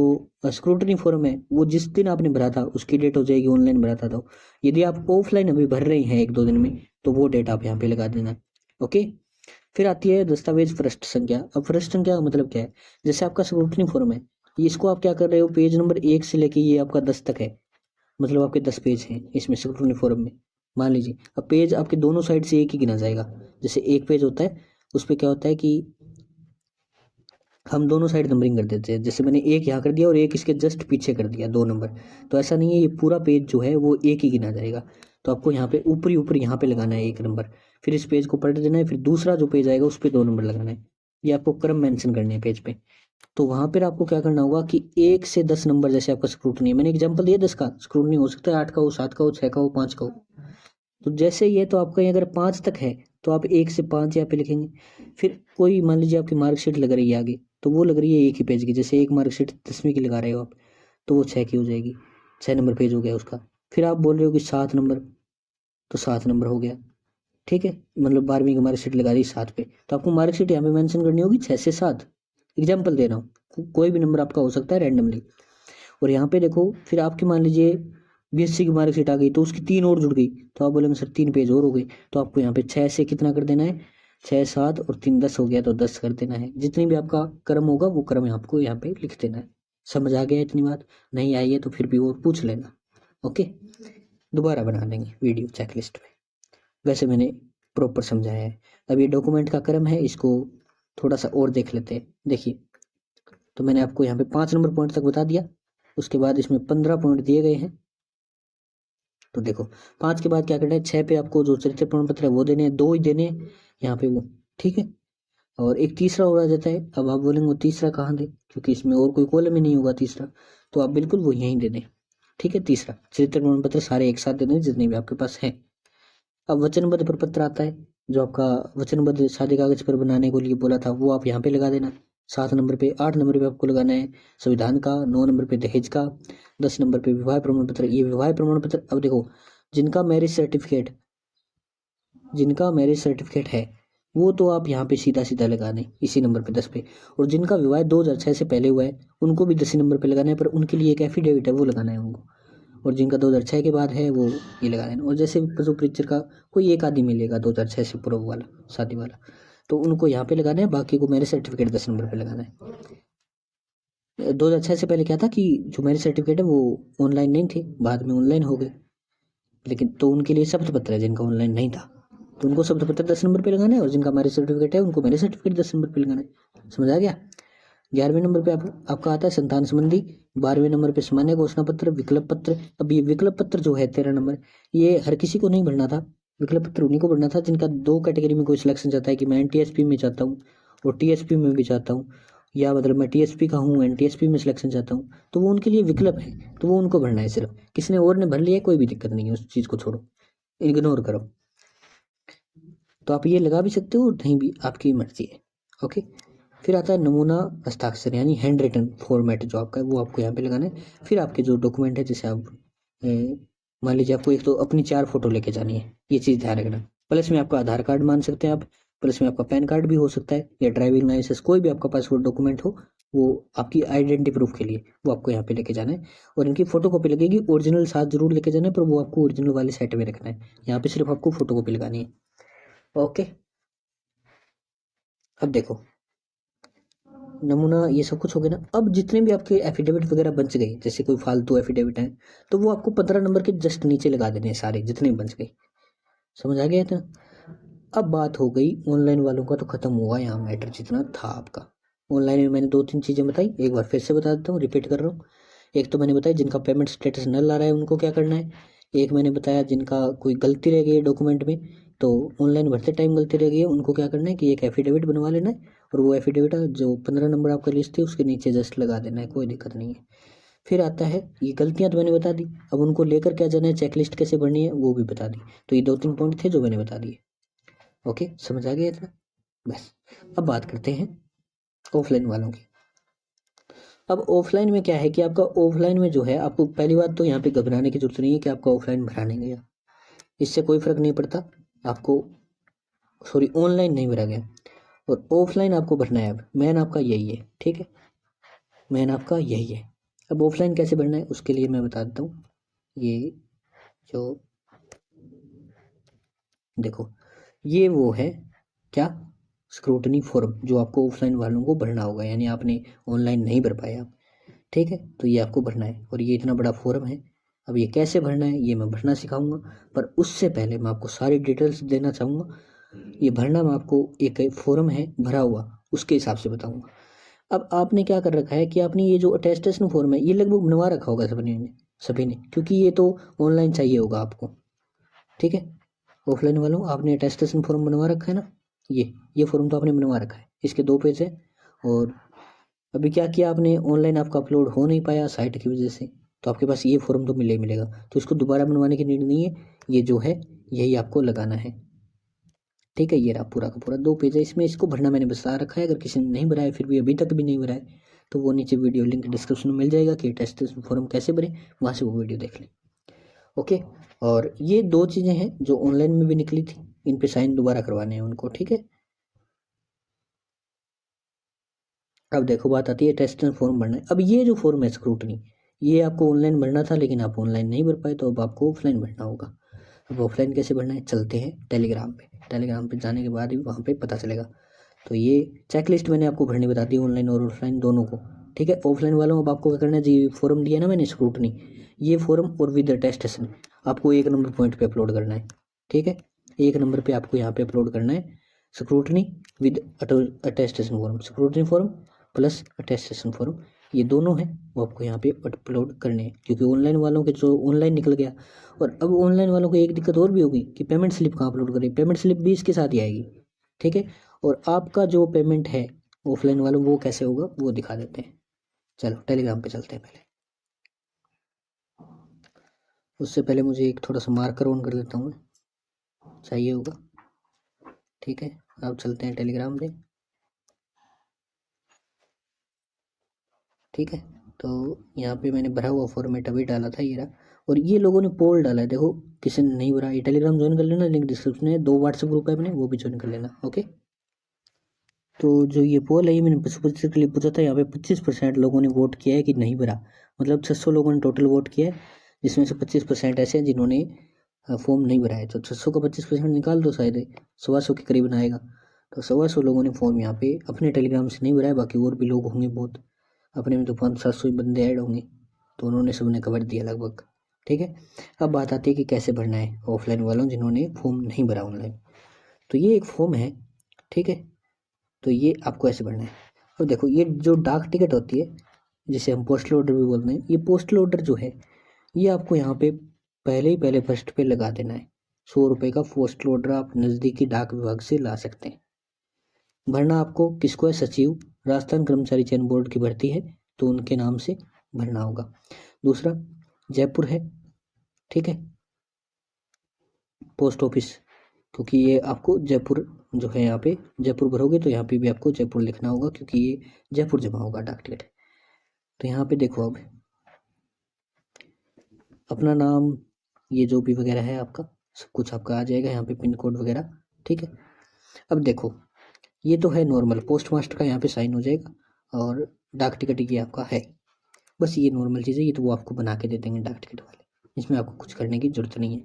स्क्रूटनी फॉर्म है वो जिस दिन आपने भरा था उसकी डेट हो जाएगी, ऑनलाइन भरा था तो। यदि आप ऑफलाइन अभी भर रहे हैं 1-2 दिन में, तो वो डेट आप यहाँ पे लगा देना। ओके, फिर आती है दस्तावेज पृष्ठ संख्या। अब पृष्ठ संख्या का मतलब क्या है, जैसे आपका स्क्रूटनी फॉर्म है, इसको आप क्या कर रहे हो, पेज नंबर 1 से लेके ये आपका 10 तक है, मतलब आपके 10 पेज हैं इसमें स्क्रूटनी फॉर्म में। मान लीजिए अब पेज आपके दोनों साइड से एक ही गिना जाएगा। जैसे एक पेज होता है उस पर क्या होता है कि हम दोनों साइड नंबरिंग कर देते हैं, जैसे मैंने एक यहाँ कर दिया और एक इसके जस्ट पीछे कर दिया 2 नंबर। तो ऐसा नहीं है, ये पूरा पेज जो है वो एक ही गिना जाएगा। तो आपको यहाँ पे ऊपरी ऊपर यहाँ पे लगाना है 1 नंबर, फिर इस पेज को पलट देना है, फिर दूसरा जो पेज आएगा उस पर 2 नंबर लगाना है। ये आपको क्रम मेंशन करने हैं पेज पे। तो वहाँ पर आपको क्या करना होगा कि 1 से 10 नंबर, जैसे आपका स्क्रूटनी है, मैंने एग्जाम्पल दिया 10 का, स्क्रूटनी हो सकता है 8 का हो, 7 का हो, 6 का हो, 5 का हो। तो जैसे ये, तो आपका ये अगर 5 तक है तो आप 1 से 5 यहाँ पे लिखेंगे। फिर कोई मान लीजिए आपकी मार्कशीट लग रही है आगे, तो वो लग रही है एक ही पेज की, जैसे एक मार्कशीट 10वीं की लगा रहे हो आप, तो वो 6 की हो जाएगी, 6 नंबर पेज हो गया उसका। फिर आप बोल रहे हो कि 7 नंबर, तो 7 नंबर हो गया। ठीक है, मतलब 12वीं की मार्कशीट लगा दी 7 पे, तो आपको मार्कशीट यहाँ पे मेंशन करनी होगी 6 से 7। एग्जाम्पल दे रहा हूँ, कोई भी नंबर आपका हो सकता है रैंडमली। और यहाँ पे देखो, फिर आपकी मान लीजिए बीएससी की मार्कशीट आ गई तो उसकी 3 और जुड़ गई, तो आप बोलेंगे सर 3 पेज और हो गए, तो आपको यहाँ पे 6 से कितना कर देना है, 6, 7 और 3 10 हो गया, तो 10 कर देना है। जितनी भी आपका क्रम होगा वो क्रम आपको यहाँ पे लिख देना है। समझ आ गया इतनी बात, नहीं आई है तो फिर भी और पूछ लेना। ओके, दोबारा बना देंगे वीडियो चेकलिस्ट पे, वैसे मैंने प्रॉपर समझाया है। अब ये डॉक्यूमेंट का क्रम है, इसको थोड़ा सा और देख लेते हैं। देखिए, तो मैंने आपको यहाँ पे 5 नंबर पॉइंट तक बता दिया, उसके बाद इसमें 15 पॉइंट दिए गए हैं। तो देखो 5 के बाद क्या करना है, 6 पे आपको जो चरित्र प्रमाण पत्र है वो देने हैं, 2 ही देने हैं यहाँ पे वो। ठीक है, और एक तीसरा और आ जाता है। अब आप बोलेंगे वो तीसरा कहाँ दे, क्योंकि इसमें और कोई कॉलम ही नहीं होगा तीसरा, तो आप बिल्कुल वो यहीं दे दें। ठीक है, तीसरा चरित्र प्रमाण पत्र सारे एक साथ दे दें जितने भी आपके पास है। अब वचनबद्ध प्रपत्र आता है, जो आपका वचनबद्ध सादे कागज पर बनाने को लिए बोला था वो आप यहाँ पे लगा देना 7 नंबर पे। 8 नंबर पे आपको लगाना है संविधान का, 9 नंबर पे दहेज का, 10 नंबर पे विवाह प्रमाण पत्र। ये विवाह प्रमाण पत्र, अब देखो जिनका मैरिज सर्टिफिकेट है वो तो आप यहाँ पे सीधा सीधा लगाने इसी नंबर पे 10 पे। और जिनका विवाह 2006 से पहले हुआ है उनको भी 10 नंबर पे लगाना है, पर उनके लिए एक एफिडेविट है वो लगाना है उनको। और जिनका 2006 के बाद है वो ये लगा देना। और जैसे पशु पिक्चर का कोई एक आदमी मिलेगा 2006 से पूर्व वाला शादी वाला, तो उनको यहाँ पे लगाना है, बाकी को मैरिज सर्टिफिकेट 10 नंबर पे लगाना है। 2006 से पहले क्या था कि जो मैरिज सर्टिफिकेट है वो ऑनलाइन नहीं थे, बाद में ऑनलाइन हो गए, लेकिन तो उनके लिए शब्द पत्र है, जिनका ऑनलाइन नहीं था तो उनको शब्द पत्र 10 नंबर पे लगाना है, और जिनका मैरिज सर्टिफिकेट है उनको मैरिज सर्टिफिकेट 10 नंबर पे लगाना है। समझ आ गया। 11वें नंबर पे आपका आता है संतान संबंधी। 12वें नंबर पे सामान्य घोषणा पत्र, विकल्प पत्र। अब ये विकल्प पत्र जो है 13 नंबर, ये हर किसी को नहीं भरना था। विकल्प पत्र उन्हीं को भरना था जिनका 2 कैटेगरी में कोई सिलेक्शन चाहता है कि मैं एनटीएसपी में चाहता हूँ और टीएसपी में भी चाहता हूँ, या मतलब मैं टीएसपी का हूँ एनटीएसपी में सिलेक्शन चाहता हूँ, तो वो उनके लिए विकल्प है, तो वो उनको भरना है सिर्फ। किसी ने और ने भर लिया कोई भी दिक्कत नहीं है, उस चीज़ को छोड़ो, इग्नोर करो। तो आप ये लगा भी सकते हो, नहीं भी, आपकी मर्जी है। ओके, फिर आता है नमूना हस्ताक्षर यानी हैंड रिटन फॉर्मेट जो आपका है वो आपको यहाँ पे लगाना है। फिर आपके जो डॉक्यूमेंट है, जैसे आप मान लीजिए आपको एक तो अपनी 4 फोटो लेके जानी है, ये चीज़ ध्यान रखना। प्लस में आपका आधार कार्ड मान सकते हैं आप, प्लस में आपका पैन कार्ड भी हो सकता है, या ड्राइविंग लाइसेंस, कोई भी आपका पास वो डॉक्यूमेंट हो, वो आपकी आइडेंटिटी प्रूफ के लिए वो आपको यहाँ पे लेके जाना है। और इनकी फोटो कॉपी लगेगी, ओरिजिनल साथ जरूर लेके जाना है, पर वो आपको ओरिजिनल वाले सेट में रखना है। यहाँ पे सिर्फ आपको फोटो कॉपी लगानी है। ओके, अब देखो नमूना ये सब कुछ हो गया ना। अब जितने भी आपके एफिडेविट वगैरह बच गए, जैसे कोई फालतू एफिडेविट है, तो वो आपको 15 नंबर के जस्ट नीचे लगा देने हैं, सारे जितने भी बच गए। समझ आ गया था। अब बात हो गई ऑनलाइन वालों का, तो खत्म हुआ यहाँ मैटर जितना था आपका। ऑनलाइन में मैंने 2-3 चीज़ें बताई, एक बार फिर से बता देता हूँ, रिपीट कर रहा हूँ। एक तो मैंने बताया जिनका पेमेंट स्टेटस नल आ रहा है उनको क्या करना है। एक मैंने बताया जिनका कोई गलती रह गई है डॉक्यूमेंट में, तो ऑनलाइन भरते टाइम गलती रह गई है, उनको क्या करना है कि एक एफिडेविट बनवा लेना है, और वो एफिडेविट जो 15 नंबर आपका लिस्ट है उसके नीचे जस्ट लगा देना है, कोई दिक्कत नहीं है। फिर आता है, ये गलतियां तो मैंने बता दी, अब उनको लेकर क्या जाना है, चेकलिस्ट कैसे भरनी है वो भी बता दी। तो ये 2-3 पॉइंट थे जो मैंने बता दिए। ओके, समझ आ गया इतना। बस, अब बात करते हैं ऑफलाइन वालों की। अब ऑफलाइन में क्या है कि आपका ऑफलाइन में जो है, आपको पहली बात तो यहाँ पे घबराने की जरूरत नहीं है कि आपका ऑफलाइन भरा नहीं गया, इससे कोई फर्क नहीं पड़ता आपको। सॉरी, ऑनलाइन नहीं भरा गया, और ऑफलाइन आपको भरना है। अब मेन आपका यही है, ठीक है, मेन आपका यही है। अब ऑफलाइन कैसे भरना है उसके लिए मैं बता देता हूँ। ये जो देखो, ये वो है क्या, स्क्रूटनी फॉर्म जो आपको ऑफलाइन वालों को भरना होगा, यानी आपने ऑनलाइन नहीं भर पाया आप, ठीक है, तो ये आपको भरना है। और ये इतना बड़ा फॉर्म है। अब ये कैसे भरना है ये मैं भरना सिखाऊंगा, पर उससे पहले मैं आपको सारी डिटेल्स देना चाहूँगा। ये भरना मैं आपको, एक फॉर्म है भरा हुआ, उसके हिसाब से बताऊंगा। अब आपने क्या कर रखा है कि आपने ये जो अटेस्टेशन फॉर्म है ये लगभग बनवा रखा होगा सभी ने, क्योंकि ये तो ऑनलाइन चाहिए होगा आपको, ठीक है। ऑफलाइन वालों, आपने अटेस्टेशन फॉर्म बनवा रखा है ना, ये फॉर्म तो आपने बनवा रखा है, इसके 2 पेज है। और अभी क्या किया आपने, ऑनलाइन आपका अपलोड हो नहीं पाया साइट की वजह से, तो आपके पास ये फॉर्म तो मिलेगा, तो इसको दोबारा बनवाने की नीड नहीं है, ये जो है यही आपको लगाना है, ठीक है। ये रहा पूरा का पूरा 2 पेज है, इसमें इसको भरना मैंने बता रखा है। अगर किसी ने नहीं भरा है, फिर भी अभी तक भी नहीं भरा है, तो वो नीचे वीडियो लिंक डिस्क्रिप्शन में मिल जाएगा कि टेस्ट फॉर्म कैसे भरें, वहाँ से वो वीडियो देख लें। ओके, और ये 2 चीज़ें हैं जो ऑनलाइन में भी निकली थी, इन पे साइन दोबारा करवाने हैं उनको, ठीक है। अब देखो बात आती है टेस्ट फॉर्म भरना है। अब ये जो फॉर्म है स्क्रूटनी, ये आपको ऑनलाइन भरना था, लेकिन आप ऑनलाइन नहीं भर पाए, तो अब आपको ऑफलाइन भरना होगा। अब ऑफलाइन कैसे भरना है, चलते हैं टेलीग्राम पे। टेलीग्राम पे जाने के बाद ही वहाँ पे पता चलेगा। तो ये चेकलिस्ट मैंने आपको भरनी बता दी, ऑनलाइन और ऑफलाइन दोनों को, ठीक है। ऑफलाइन वालों अब आपको क्या करना है जी, फॉर्म दिया ना मैंने स्क्रूटनी, ये फॉर्म और विद अटेस्टेशन आपको 1 नंबर पॉइंट पे अपलोड करना है, ठीक है। 1 नंबर पे आपको यहाँ पे अपलोड करना है scrutiny with attestation form, scrutiny form plus attestation form, ये दोनों हैं वो आपको यहाँ पे अपलोड करने हैं। क्योंकि ऑनलाइन वालों के जो ऑनलाइन निकल गया, और अब ऑनलाइन वालों को एक दिक्कत और भी होगी कि पेमेंट स्लिप कहाँ अपलोड करें, पेमेंट स्लिप भी इसके साथ ही आएगी, ठीक है। और आपका जो पेमेंट है ऑफलाइन वालों वो कैसे होगा वो दिखा देते हैं। चलो टेलीग्राम पे चलते हैं पहले। उससे पहले मुझे एक थोड़ा सा मार्कर ऑन कर लेता हूँ मैं, चाहिए होगा, ठीक है। अब चलते हैं टेलीग्राम पे, ठीक है। तो यहाँ पे मैंने भरा हुआ फॉर्मेट अभी डाला था, ये रहा। और ये लोगों ने पोल डाला है, देखो किसी ने नहीं भरा, ये टेलीग्राम ज्वाइन कर लेना, लिंक डिस्क्रिप्शन में 2 व्हाट्सएप ग्रुप है अपने, वो भी ज्वाइन कर लेना, ओके। तो जो ये पोल है ये मैंने 25% के लिए पूछा था, यहाँ पे 25% लोगों ने वोट किया है कि नहीं भरा, मतलब 600 लोगों ने टोटल वोट किया है, जिसमें से 25% ऐसे हैं जिन्होंने फॉर्म नहीं भरा है। तो 600 का 25% निकाल दो, शायद 125 के करीब आएगा। तो 125 लोगों ने फॉर्म यहाँ पे अपने टेलीग्राम से नहीं भरा है, बाकी और भी लोग होंगे बहुत, अपने में तो 500-700 बंदे ऐड होंगे, तो उन्होंने सबने कवर दिया लगभग, ठीक है। अब बात आती है कि कैसे भरना है ऑफलाइन वालों जिन्होंने फॉर्म नहीं भरा ऑनलाइन। तो ये एक फॉर्म है, ठीक है, तो ये आपको ऐसे भरना है। अब देखो ये जो डाक टिकट होती है, जिसे हम पोस्टल ऑर्डर भी बोलते हैं, ये पोस्टल ऑर्डर जो है ये आपको यहाँ पे पहले फर्स्ट पे लगा देना है। 100 रुपये का पोस्टल ऑर्डर आप नज़दीकी डाक विभाग से ला सकते हैं। भरना आपको किसको है, सचिव राजस्थान कर्मचारी चयन बोर्ड की भर्ती है, तो उनके नाम से भरना होगा। दूसरा जयपुर है, ठीक है, पोस्ट ऑफिस क्योंकि ये आपको जयपुर जो है यहाँ पे जयपुर भरोगे तो यहाँ पे भी आपको जयपुर लिखना होगा, क्योंकि ये जयपुर जमा होगा डाक टिकट। तो यहाँ पे देखो अब अपना नाम, ये जो भी वगैरह है आपका सब कुछ आपका आ जाएगा यहाँ पे, पिन कोड वगैरह, ठीक है। अब देखो ये तो है नॉर्मल, पोस्ट मास्टर का यहाँ पे साइन हो जाएगा और डाक टिकट ये आपका है। बस ये नॉर्मल चीज़ है, ये तो वो आपको बना के दे देंगे डाक टिकट वाले, इसमें आपको कुछ करने की ज़रूरत नहीं है।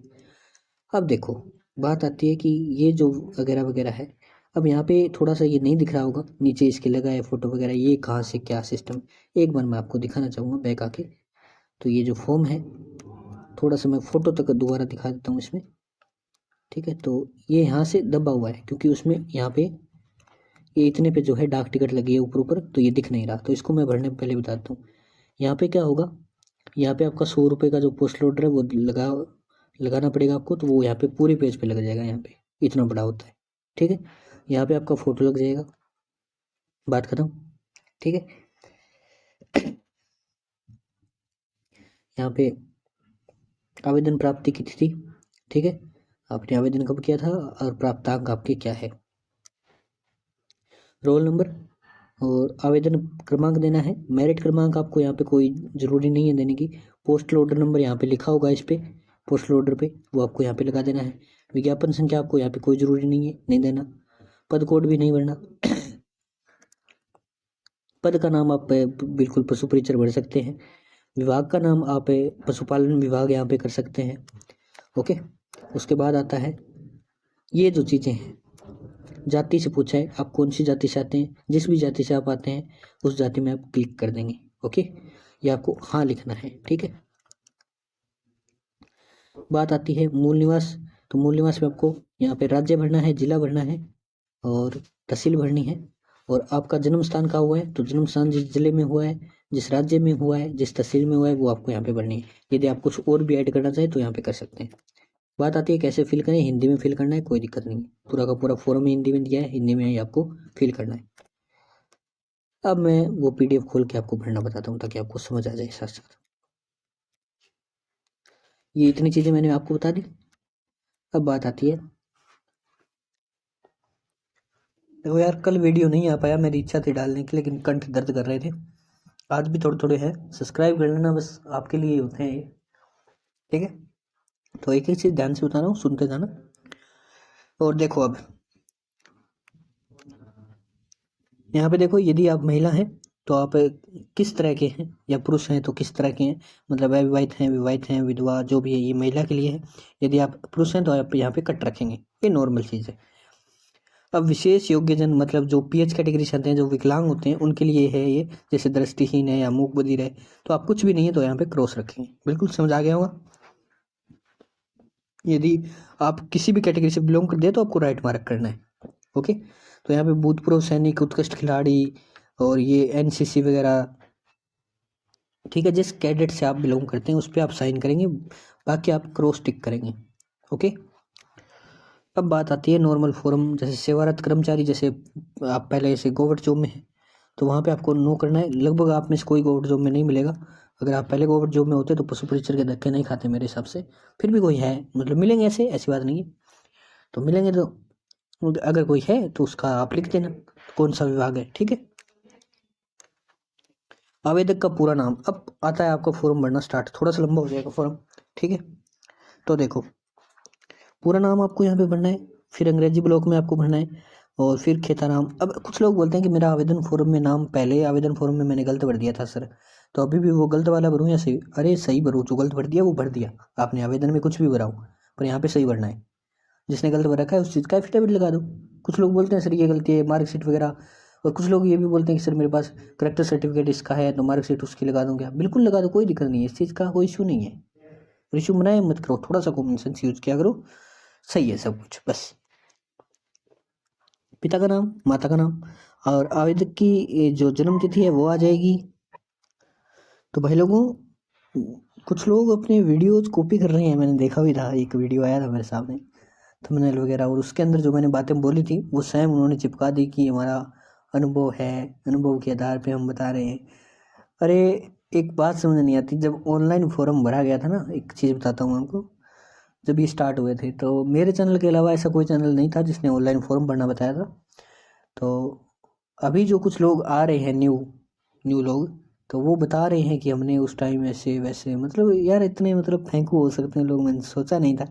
अब देखो बात आती है कि ये जो वगैरह वगैरह है, अब यहाँ पे थोड़ा सा ये नहीं दिख रहा होगा नीचे इसके लगा है फोटो वगैरह, ये कहाँ से क्या सिस्टम, एक बार मैं आपको दिखाना चाहूँगा बैक आके। तो ये जो फॉर्म है थोड़ा सा मैं फ़ोटो तक दोबारा दिखा देता हूँ इसमें, ठीक है। तो ये यहाँ से दबा हुआ है क्योंकि उसमें यहाँ पे ये इतने पे जो है डाक टिकट लगी है ऊपर ऊपर, तो ये दिख नहीं रहा। तो इसको मैं भरने पहले बताता हूँ। यहाँ पे क्या होगा, यहाँ पे आपका 100 रुपये का जो पोस्ट लोडर है वो लगाना पड़ेगा आपको, तो वो यहाँ पे पूरे पेज पे लग जाएगा, यहाँ पे इतना बड़ा होता है, ठीक है। यहाँ पे आपका फ़ोटो लग जाएगा, बात खत्म, ठीक है। यहाँ पे आवेदन प्राप्ति की तिथि, ठीक है, आपने आवेदन कब किया था और प्राप्तांक आपके क्या है, रोल नंबर और आवेदन क्रमांक देना है। मेरिट क्रमांक आपको यहाँ पे कोई ज़रूरी नहीं है देने की। पोस्ट लोडर नंबर यहाँ पे लिखा होगा इस पे, पोस्ट लोडर पे, वो आपको यहाँ पे लगा देना है। विज्ञापन संख्या आपको यहाँ पे कोई ज़रूरी नहीं है, नहीं देना। पद कोड भी नहीं भरना। पद का नाम आप बिल्कुल पशु परिचर भर सकते हैं। विभाग का नाम आप पशुपालन विभाग यहाँ पे कर सकते हैं, ओके। उसके बाद आता है ये जो चीज़ें हैं, जाति से पूछा है, आप कौन सी जाति से आते हैं, जिस भी जाति से आप आते हैं उस जाति में आप क्लिक कर देंगे, ओके। ये आपको हाँ लिखना है, ठीक है। बात आती है मूल निवास, तो मूल निवास में आपको यहाँ पे राज्य भरना है, जिला भरना है और तहसील भरनी है। और आपका जन्म स्थान कहाँ हुआ है, तो जन्म स्थान जिस जिले में हुआ है, जिस राज्य में हुआ है, जिस तहसील में हुआ है, वो आपको यहाँ पे भरनी है। यदि आप कुछ और भी ऐड करना चाहें तो यहाँ पे कर सकते हैं। बात आती है कैसे फिल करें, हिंदी में फिल करना है, कोई दिक्कत नहीं है, पूरा का पूरा फॉर्म हिंदी में दिया है, हिंदी में ही आपको फिल करना है। अब मैं वो PDF खोल के आपको भरना बताता हूँ ताकि आपको समझ आ जाए साथ साथ। ये इतनी चीज़ें मैंने आपको बता दी। अब बात आती है, देखो यार कल वीडियो नहीं आ पाया, मेरी इच्छा थी डालने की लेकिन कंठ दर्द कर रहे थे। आज भी थोड़े थोड़े हैं, सब्सक्राइब कर लेना, बस आपके लिए होते हैं ये, ठीक है। तो एक एक चीज़ ध्यान से बता रहा हूँ, सुनते जाना। और देखो अब यहाँ पे देखो, यदि आप महिला हैं तो आप किस तरह के हैं, या पुरुष हैं तो किस तरह के हैं, मतलब विवाहित हैं, विधवा, जो भी है, ये महिला के लिए है। यदि आप पुरुष हैं तो आप यहाँ पे कट रखेंगे, ये नॉर्मल चीज़ है। अब विशेष योग्यजन मतलब जो PH कैटेगरी से आते हैं, जो विकलांग होते हैं उनके लिए है ये, जैसे दृष्टिहीन है या मूक बधिर है, तो आप कुछ भी नहीं है तो यहाँ पे क्रॉस रखेंगे। बिल्कुल समझ आ गया होगा। यदि आप किसी भी कैटेगरी से बिलोंग करते हैं तो आपको राइट मार्क करना है, ओके। तो यहाँ पे भूतपूर्व सैनिक, उत्कृष्ट खिलाड़ी और ये NCC वगैरह, ठीक है, जिस कैडेट से आप बिलोंग करते हैं उस पर आप साइन करेंगे, बाकी आप क्रॉस टिक करेंगे, ओके। अब बात आती है नॉर्मल फॉर्म, जैसे सेवारत कर्मचारी, जैसे आप पहले जैसे गवर्नमेंट जॉब में हैं तो वहाँ पे आपको नो करना है। लगभग आप में से कोई गवर्नमेंट जॉब में नहीं मिलेगा। अगर आप पहले गवर्नमेंट जॉब में होते तो पशु परिचर के धक्के नहीं खाते मेरे हिसाब से। फिर भी कोई है, मतलब मिलेंगे, ऐसी बात नहीं है, तो मिलेंगे। तो अगर कोई है तो उसका आप लिख देना कौन सा विभाग है, ठीक है। आवेदक का पूरा नाम, अब आता है आपका फॉर्म भरना स्टार्ट, थोड़ा सा लंबा हो जाएगा फॉर्म, ठीक है। तो देखो पूरा नाम आपको यहाँ पे भरना है, फिर अंग्रेजी ब्लॉक में आपको भरना है और फिर खेताराम। अब कुछ लोग बोलते हैं कि मेरा आवेदन फॉर्म में नाम पहले आवेदन फॉर्म में मैंने गलत भर दिया था सर, तो अभी भी वो गलत वाला भरूँ या सही? अरे सही भरूँ, जो गलत भर दिया वो भर दिया, आपने आवेदन में कुछ भी भरा हो, पर यहाँ पे सही भरना है। जिसने गलत भर रखा है उस चीज़ का एफिडेविट लगा दो। कुछ लोग बोलते हैं सर ये गलती है, मार्कशीट वगैरह, और कुछ लोग ये भी बोलते हैं कि सर मेरे पास करेक्टर सर्टिफिकेट इसका है तो मार्कशीट उसकी लगा दूंगा। बिल्कुल लगा दो, कोई दिक्कत नहीं है, इस चीज़ का कोई इशू नहीं है। इशू बनाए मत करो, थोड़ा सा कॉमन सेंस यूज किया करो, सही है सब कुछ। बस पिता का नाम, माता का नाम और आवेदक की जो जन्म तिथि है वो आ जाएगी। तो भाई लोगों, कुछ लोग अपने वीडियोज कॉपी कर रहे हैं, मैंने देखा भी था, एक वीडियो आया था मेरे सामने थंबनेल वगैरह, और उसके अंदर जो मैंने बातें बोली थी वो सेम उन्होंने चिपका दी कि हमारा अनुभव है, अनुभव के आधार पे हम बता रहे हैं। अरे एक बात समझ नहीं आती, जब ऑनलाइन फॉर्म भरा गया था ना, एक चीज़ बताता हूँ आपको, जब ये स्टार्ट हुए थे, तो मेरे चैनल के अलावा ऐसा कोई चैनल नहीं था जिसने ऑनलाइन फॉर्म भरना बताया था। तो अभी जो कुछ लोग आ रहे हैं न्यू न्यू लोग, तो वो बता रहे हैं कि हमने उस टाइम ऐसे वैसे, मतलब यार इतने मतलब फेंकू हो सकते हैं लोग, मैंने सोचा नहीं था।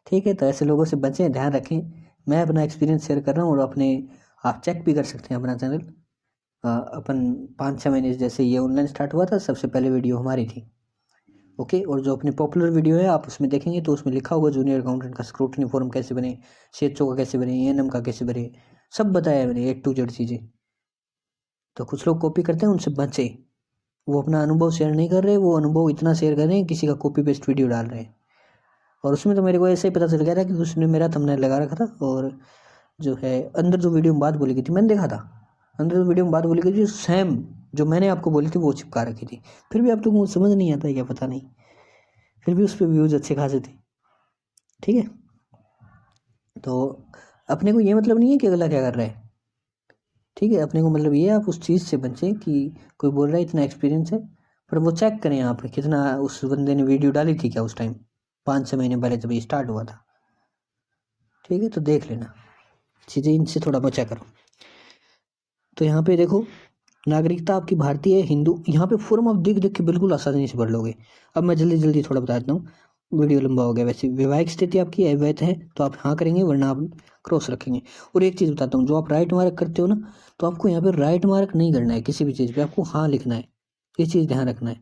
ठीक है, तो ऐसे लोगों से बचें, ध्यान रखें। मैं अपना एक्सपीरियंस शेयर कर रहा हूँ, और अपने आप चेक भी कर सकते हैं अपना चैनल। अपन 5-6 महीने जैसे ये ऑनलाइन स्टार्ट हुआ था, सबसे पहले वीडियो हमारी थी। ओके, और जो अपनी पॉपुलर वीडियो है आप उसमें देखेंगे तो उसमें लिखा होगा जूनियर अकाउंटेंट का स्क्रूटनी फॉर्म कैसे बने, सीएचओ का कैसे बने, एएनएम का कैसे बने, सब बताया है मैंने A to Z चीज़ें। तो कुछ लोग कॉपी करते हैं, उनसे बचे। वो अपना अनुभव शेयर नहीं कर रहे, वो अनुभव इतना शेयर कर रहे हैं किसी का कॉपी पेस्ट वीडियो डाल रहे हैं। और उसमें तो मेरे को ऐसे ही पता चल गया था कि उसने मेरा थंबनेल लगा रखा था, और जो है अंदर जो वीडियो में बात बोली गई थी मैंने देखा था, अंदर जो वीडियो में बात बोली गई थी सेम जो मैंने आपको बोली थी वो चिपका रखी थी। फिर भी आप लोगों को समझ नहीं आता है क्या, पता नहीं, फिर भी उस पर व्यूज़ अच्छे खासे थे। ठीक है, तो अपने को ये मतलब नहीं है कि अगला क्या कर रहा है। ठीक है, अपने को मतलब ये आप उस चीज़ से बचें कि कोई बोल रहा है इतना एक्सपीरियंस है, पर वो चेक करें यहाँ पे कितना उस बंदे ने वीडियो डाली थी क्या उस टाइम, 5-6 महीने पहले जब ये स्टार्ट हुआ था। ठीक है, तो देख लेना चीज़ें, इनसे थोड़ा बचा करो। तो यहाँ पे देखो, नागरिकता आपकी भारतीय है, हिंदू, यहाँ पे फॉर्म आप देख देख के बिल्कुल आसानी से भर लोगे। अब मैं जल्दी जल्दी थोड़ा बता देता हूँ, वीडियो लंबा हो गया। वैसे वैवाहिक स्थिति आपकी अवैध है तो आप हाँ करेंगे, वरना आप क्रॉस रखेंगे। और एक चीज़ बताता हूँ, जो आप राइट मार्क करते हो ना, तो आपको यहाँ पे राइट मार्क नहीं करना है किसी भी चीज़ पे, आपको हाँ लिखना है। ये चीज़ ध्यान रखना है।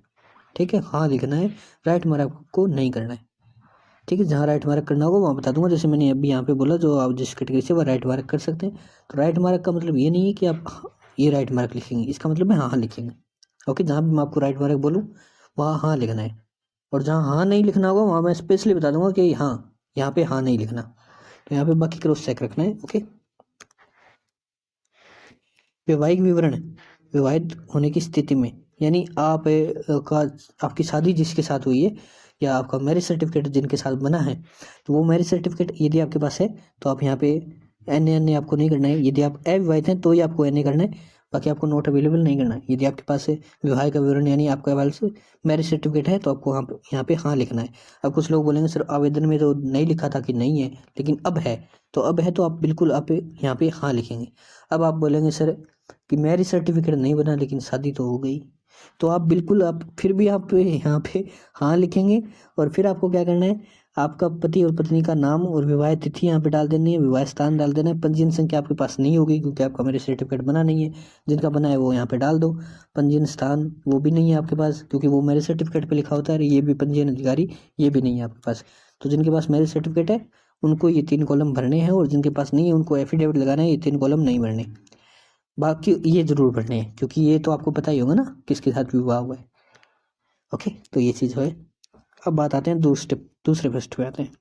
ठीक है, हाँ लिखना है, राइट मार्क को नहीं करना है। ठीक है, जहाँ राइट मार्क करना होगा वहाँ बता दूंगा। जैसे मैंने अभी यहाँ पे बोला, जो आप जिस कैटेगरी से वो राइट मार्क कर सकते हैं। तो राइट मार्क का मतलब ये नहीं है कि आप ये राइट मार्क लिखेंगे, इसका मतलब है हाँ हाँ लिखेंगे। ओके, जहाँ भी मैं आपको राइट मार्क बोलूँ वहाँ हाँ लिखना है, और जहाँ हाँ नहीं लिखना होगा वहाँ मैं स्पेशली बता दूंगा कि हाँ, यहाँ पे हाँ नहीं लिखना। तो यहाँ पे बाकी क्रॉस चेक रखना है। ओके, वैवाहिक विवरण, विवाहित होने की स्थिति में, यानी आप का आपकी शादी जिसके साथ हुई है, या आपका मैरिज सर्टिफिकेट जिनके साथ बना है, तो वो मैरिज सर्टिफिकेट यदि आपके पास है तो आप यहाँ पे एन आपको नहीं करना है। यदि आप अविवाहित हैं तो ही आपको एन करना है, बाकी आपको नोट अवेलेबल नहीं करना है। यदि आपके पास है विवाह का विवरण, यानी आपके पास मैरिज सर्टिफिकेट है, तो आपको यहाँ पे हाँ लिखना है। अब कुछ लोग बोलेंगे सर आवेदन में तो नहीं लिखा था कि नहीं है, लेकिन अब है, तो अब है तो आप बिल्कुल आप यहाँ पे हाँ लिखेंगे। अब आप बोलेंगे सर कि मैरिज सर्टिफिकेट नहीं बना लेकिन शादी तो हो गई, तो आप बिल्कुल आप फिर भी आप यहाँ पे हाँ लिखेंगे। और फिर आपको क्या करना है, आपका पति और पत्नी का नाम और विवाह तिथि यहाँ पे डाल देनी है, विवाह स्थान डाल देना है। पंजीयन संख्या आपके पास नहीं होगी क्योंकि आपका मैरिज सर्टिफिकेट बना नहीं है, जिनका बना है वो यहाँ पे डाल दो। पंजीयन स्थान वो भी नहीं है आपके पास, क्योंकि वो मैरिज सर्टिफिकेट पे लिखा होता है। ये भी पंजीयन अधिकारी ये भी नहीं है आपके पास। तो जिनके पास मैरिज सर्टिफिकेट है उनको ये 3 कॉलम भरने हैं, और जिनके पास नहीं है उनको एफिडेविट लगाना है, ये 3 कॉलम नहीं भरने। बाकी ये जरूर पढ़ने हैं, क्योंकि ये तो आपको पता ही होगा ना किसके साथ विवाह हुआ है। ओके, तो ये चीज़ है। अब बात आते हैं दूसरे पृष्ठ पे आते हैं।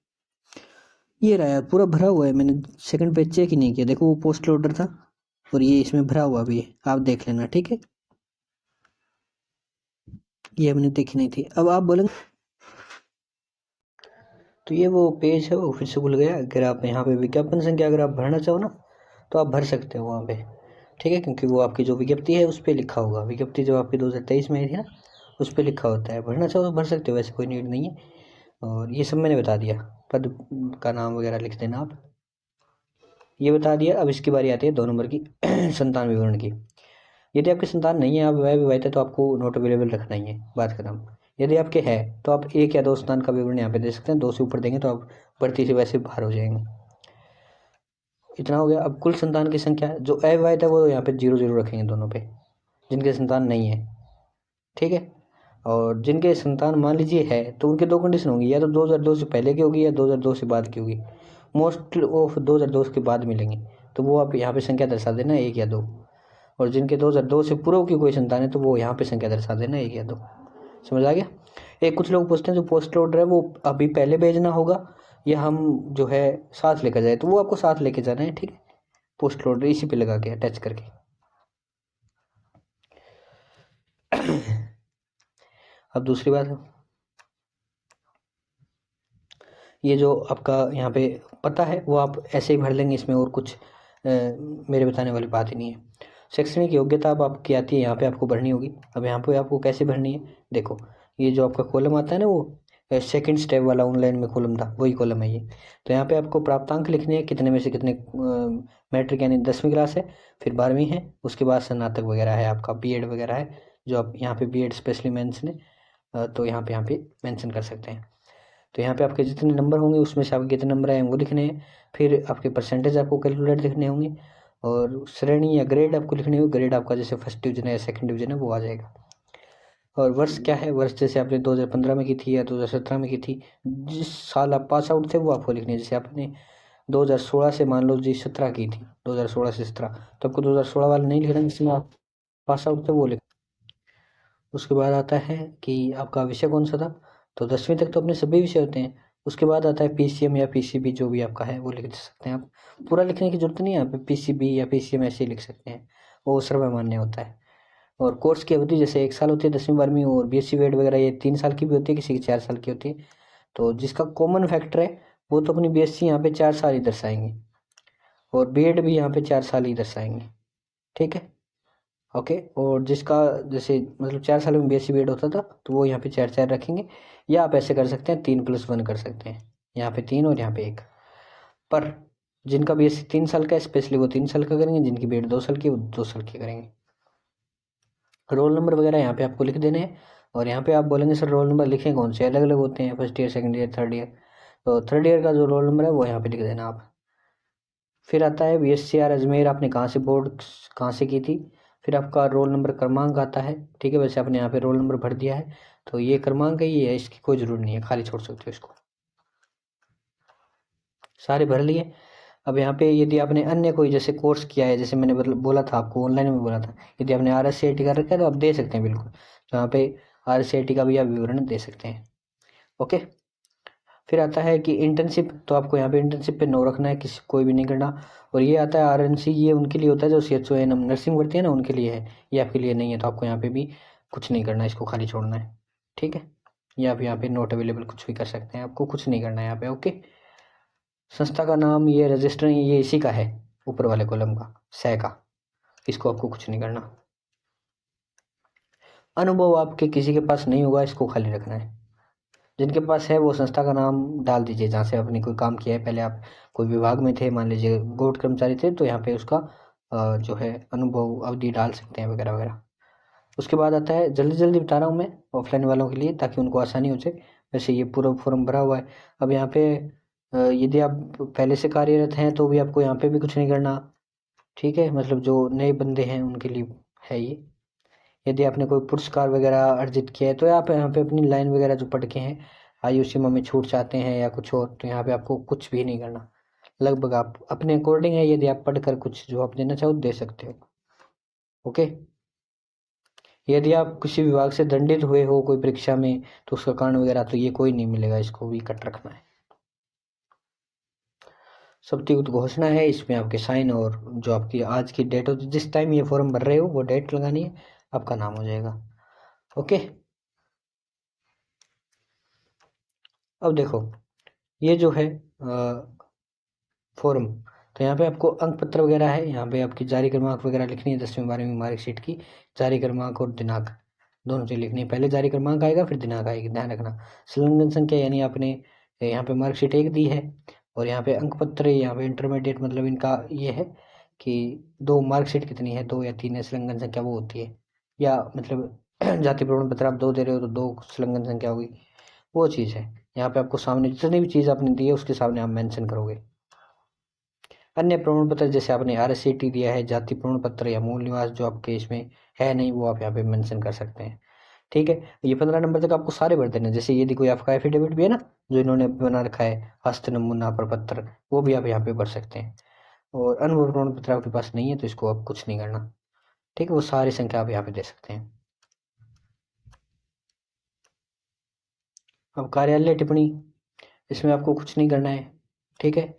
ये रहा यार, पूरा भरा हुआ है, मैंने सेकंड पेज चेक ही नहीं किया। देखो वो पोस्ट लोडर था, और ये इसमें भरा हुआ भी है, आप देख लेना। ठीक है, ये हमने देखी नहीं थी। अब आप बोलेंगे तो ये वो पेज है वो फिर से भूल गया। अगर आप यहाँ पे विज्ञापन संख्या अगर आप भरना चाहो ना, तो आप भर सकते हो वहाँ पे। ठीक है, क्योंकि वो आपकी जो विज्ञप्ति है उस पर लिखा होगा। विज्ञप्ति जो आपकी 2023 में आई थी ना, उस पर लिखा होता है। भरना चाहो तो भर सकते हो, वैसे कोई नीड नहीं है। और ये सब मैंने बता दिया, पद का नाम वगैरह लिख देना आप, ये बता दिया। अब इसकी बारी आती है 2 नंबर की संतान विवरण की। यदि आपके संतान नहीं है, आप विवाहित है, तो आपको नोट अवेलेबल रखना ही है, बात खत्म। यदि आपके है तो आप 1 या 2 संतान का विवरण यहाँ पे दे सकते हैं। 2 से ऊपर देंगे तो आप भर्ती से वैसे बाहर हो जाएंगे। इतना हो गया। अब कुल संतान की संख्या, जो अविवाहित है वो यहाँ पे 0 0 रखेंगे दोनों पे, जिनके संतान नहीं है। ठीक है, और जिनके संतान मान लीजिए है, तो उनके 2 कंडीशन होंगी, या तो 2002 से पहले की होगी या 2002 से बाद की होगी। मोस्ट ऑफ 2002 के बाद मिलेंगे, तो वो आप यहाँ पे संख्या दर्शा देना 1 या 2। और जिनके 2002 से पूर्व की कोई संतान है तो वो यहाँ पे संख्या दर्शा देना 1 या 2। समझ आ गया। एक कुछ लोग पूछते हैं जो पोस्ट ऑर्डर है वो अभी पहले भेजना होगा या हम जो है साथ लेकर जाए, तो वो आपको साथ लेके जाना है। ठीक है, पोस्ट ऑर्डर इसी पे लगा के अटैच करके। अब दूसरी बात है, ये जो आपका यहाँ पे पता है वो आप ऐसे ही भर लेंगे, इसमें और कुछ मेरे बताने वाली बात ही नहीं है। शैक्षणिक योग्यता अब आपकी आती है, यहाँ पे आपको भरनी होगी। अब यहाँ पे आपको कैसे भरनी है, देखो ये जो आपका कॉलम आता है ना, वो सेकंड स्टेप वाला ऑनलाइन में कॉलम था, वही कॉलम है ये। तो यहाँ पे आपको प्राप्तांक लिखने हैं, कितने में से कितने मैट्रिक यानी 10वीं क्लास है, फिर 12वीं है, उसके बाद स्नातक वगैरह है, आपका बीएड वगैरह है, जो आप यहाँ पे बीएड स्पेशली मेंशन है, तो यहाँ पे मेंशन कर सकते हैं। तो यहाँ पे आपके जितने नंबर होंगे उसमें से आपके कितने नंबर आए वो लिखने हैं, फिर आपके परसेंटेज आपको कैलकुलेट लिखने होंगे, और श्रेणी या ग्रेड आपको लिखने होंगे, ग्रेड आपका जैसे फर्स्ट डिवीजन है या सेकंड डिवीजन है वो आ जाएगा। और वर्ष क्या है, वर्ष जैसे आपने 2015 में की थी या 2017 में की थी, जिस साल आप पास आउट थे वो आपको लिखनी है। जैसे आपने 2016 से मान लो जी 17 की थी, 2016 से 17, तो आपको 2016 वाला नहीं लिखना, जिसमें आप पास आउट थे वो लिख। उसके बाद आता है कि आपका विषय कौन सा था, तो 10वीं तक तो अपने सभी विषय होते हैं। उसके बाद आता है पीसीएम या पीसीबी, जो भी आपका है वो लिख सकते हैं आप। पूरा लिखने की जरूरत नहीं है, यहाँ पे पीसीबी या पीसीएम ऐसे ही लिख सकते हैं, वो सर्वमान्य होता है। और कोर्स की अवधि जैसे 1 साल होती है 10वीं 12वीं, और बीएससी बीएड वगैरह ये 3 साल की भी होती है, किसी की 4 साल की होती है। तो जिसका कॉमन फैक्टर है वो तो अपनी बीएससी यहाँ पे 4 साल ही दर्शाएंगे, और बीएड भी यहाँ पे 4 साल ही दर्शाएंगे, ठीक है, ओके। और जिसका जैसे मतलब 4 साल में बीएससी बीएड होता था तो वो यहाँ पे 4 4 रखेंगे, या आप ऐसे कर सकते हैं 3+1 कर सकते हैं, यहाँ पे 3 और यहाँ पे 1। पर जिनका बीएससी 3 साल का है स्पेशली वो 3 साल का करेंगे, जिनकी बीएड 2 साल की वो 2 साल की करेंगे। रोल नंबर वगैरह यहाँ पे आपको लिख देने हैं, और यहाँ पे आप बोलेंगे सर रोल नंबर लिखें कौन से, अलग अलग होते हैं, first year second year third year, तो थर्ड ईयर का जो रोल नंबर है वो यहाँ पे लिख देना आप। फिर आता है बीएससीआर अजमेर, आपने कहाँ से बोर्ड कहाँ से की थी, फिर आपका रोल नंबर क्रमांक आता है, ठीक है। वैसे आपने यहाँ पे रोल नंबर भर दिया है तो ये क्रमांक है, ये है, इसकी कोई ज़रूरत नहीं है, खाली छोड़ सकते हो इसको, सारे भर लिए। अब यहाँ पे यदि आपने अन्य कोई जैसे कोर्स किया है, जैसे मैंने बोला था आपको ऑनलाइन में बोला था, यदि आपने RSCIT का रखा है तो आप दे सकते हैं बिल्कुल, तो यहाँ पे RSCIT का भी आप विवरण दे सकते हैं, ओके। फिर आता है कि इंटर्नशिप, तो आपको यहाँ पे इंटर्नशिप पे नो रखना है, किसी कोई भी नहीं करना। और ये आता है RNC, ये उनके लिए होता है जो CHONM नर्सिंग करती है ना, उनके लिए है, ये आपके लिए नहीं है, तो आपको यहाँ पे भी कुछ नहीं करना है, इसको खाली छोड़ना है, ठीक है। या आप यहाँ पे नोट अवेलेबल कुछ भी कर सकते हैं, आपको कुछ नहीं करना है यहाँ पे, ओके। संस्था का नाम, ये रजिस्टर ये इसी का है, ऊपर वाले कॉलम का, सह का, इसको आपको कुछ नहीं करना। अनुभव आपके किसी के पास नहीं होगा, इसको खाली रखना है। जिनके पास है वो संस्था का नाम डाल दीजिए जहाँ से आपने कोई काम किया है, पहले आप कोई विभाग में थे, मान लीजिए बोर्ड कर्मचारी थे, तो यहाँ पे उसका जो है अनुभव अवधि डाल सकते हैं वगैरह वगैरह। उसके बाद आता है, जल्दी जल्दी बता रहा हूँ मैं ऑफलाइन वालों के लिए ताकि उनको आसानी हो जाए। वैसे ये पूरा फॉर्म भरा हुआ है। अब यहाँ पे यदि आप पहले से कार्यरत हैं तो भी आपको यहाँ पे भी कुछ नहीं करना, ठीक है, मतलब जो नए बंदे हैं उनके लिए है ये। यदि आपने कोई पुरस्कार वगैरह अर्जित किया है तो आप यहाँ पे अपनी लाइन वगैरह जो पढ़ के हैं, आयु सीमा में छूट चाहते हैं या कुछ और, तो यहाँ पे आपको कुछ भी नहीं करना, लगभग आप अपने अकॉर्डिंग है, यदि आप पढ़कर कुछ जो आप देना चाहो दे सकते हो, ओके। यदि आप किसी विभाग से दंडित हुए हो कोई परीक्षा में तो उसका कारण वगैरह तो ये कोई नहीं मिलेगा, इसको भी कट रखना है। सब्स्टिट्यूट घोषणा है, इसमें आपके साइन और जो आपकी आज की डेट हो, जिस टाइम ये फॉर्म भर रहे हो वो डेट लगानी है, आपका नाम हो जाएगा, ओके। अब देखो ये जो है फॉर्म, तो यहाँ पे आपको अंक पत्र वगैरह है, यहाँ पे आपकी जारी क्रमांक वगैरह लिखनी है, 10वीं 12वीं मार्कशीट की जारी क्रमांक और दिनांक दोनों चीज़ लिखनी है। पहले जारी क्रमांक आएगा फिर दिनांक आएगी, ध्यान रखना। संलग्न संख्या यानी आपने यहाँ पे मार्कशीट 1 दी है, और यहाँ पे अंक पत्र, यहाँ पे इंटरमीडिएट मतलब इनका ये है कि 2 मार्कशीट कितनी है, 2 या 3 है, संलग्न संख्या वो होती है, या मतलब जाति प्रमाण पत्र आप 2 दे रहे हो तो 2 संलग्न संख्या होगी, वो चीज़ है। यहाँ पे आपको सामने जितनी भी चीज़ आपने दी है उसके सामने आप मेंशन करोगे। अन्य प्रमाण पत्र जैसे आपने RSCT दिया है, जाति प्रमाण पत्र या मूल निवास जो आपके इसमें है नहीं, वो आप यहाँ पे मेंशन कर सकते हैं, ठीक है। ये 15 नंबर तक आपको सारे भर देने हैं। जैसे यदि कोई आपका एफिडेविट भी है ना जो इन्होंने बना रखा है, हस्त नमूना प्रपत्र, वो भी आप यहाँ पे भर सकते हैं। और अनुभव प्रमाण पत्र आपके पास नहीं है तो इसको आप कुछ नहीं करना, ठीक है, वो सारी संख्या आप यहाँ पे दे सकते हैं। अब कार्यालय टिप्पणी, इसमें आपको कुछ नहीं करना है, ठीक है।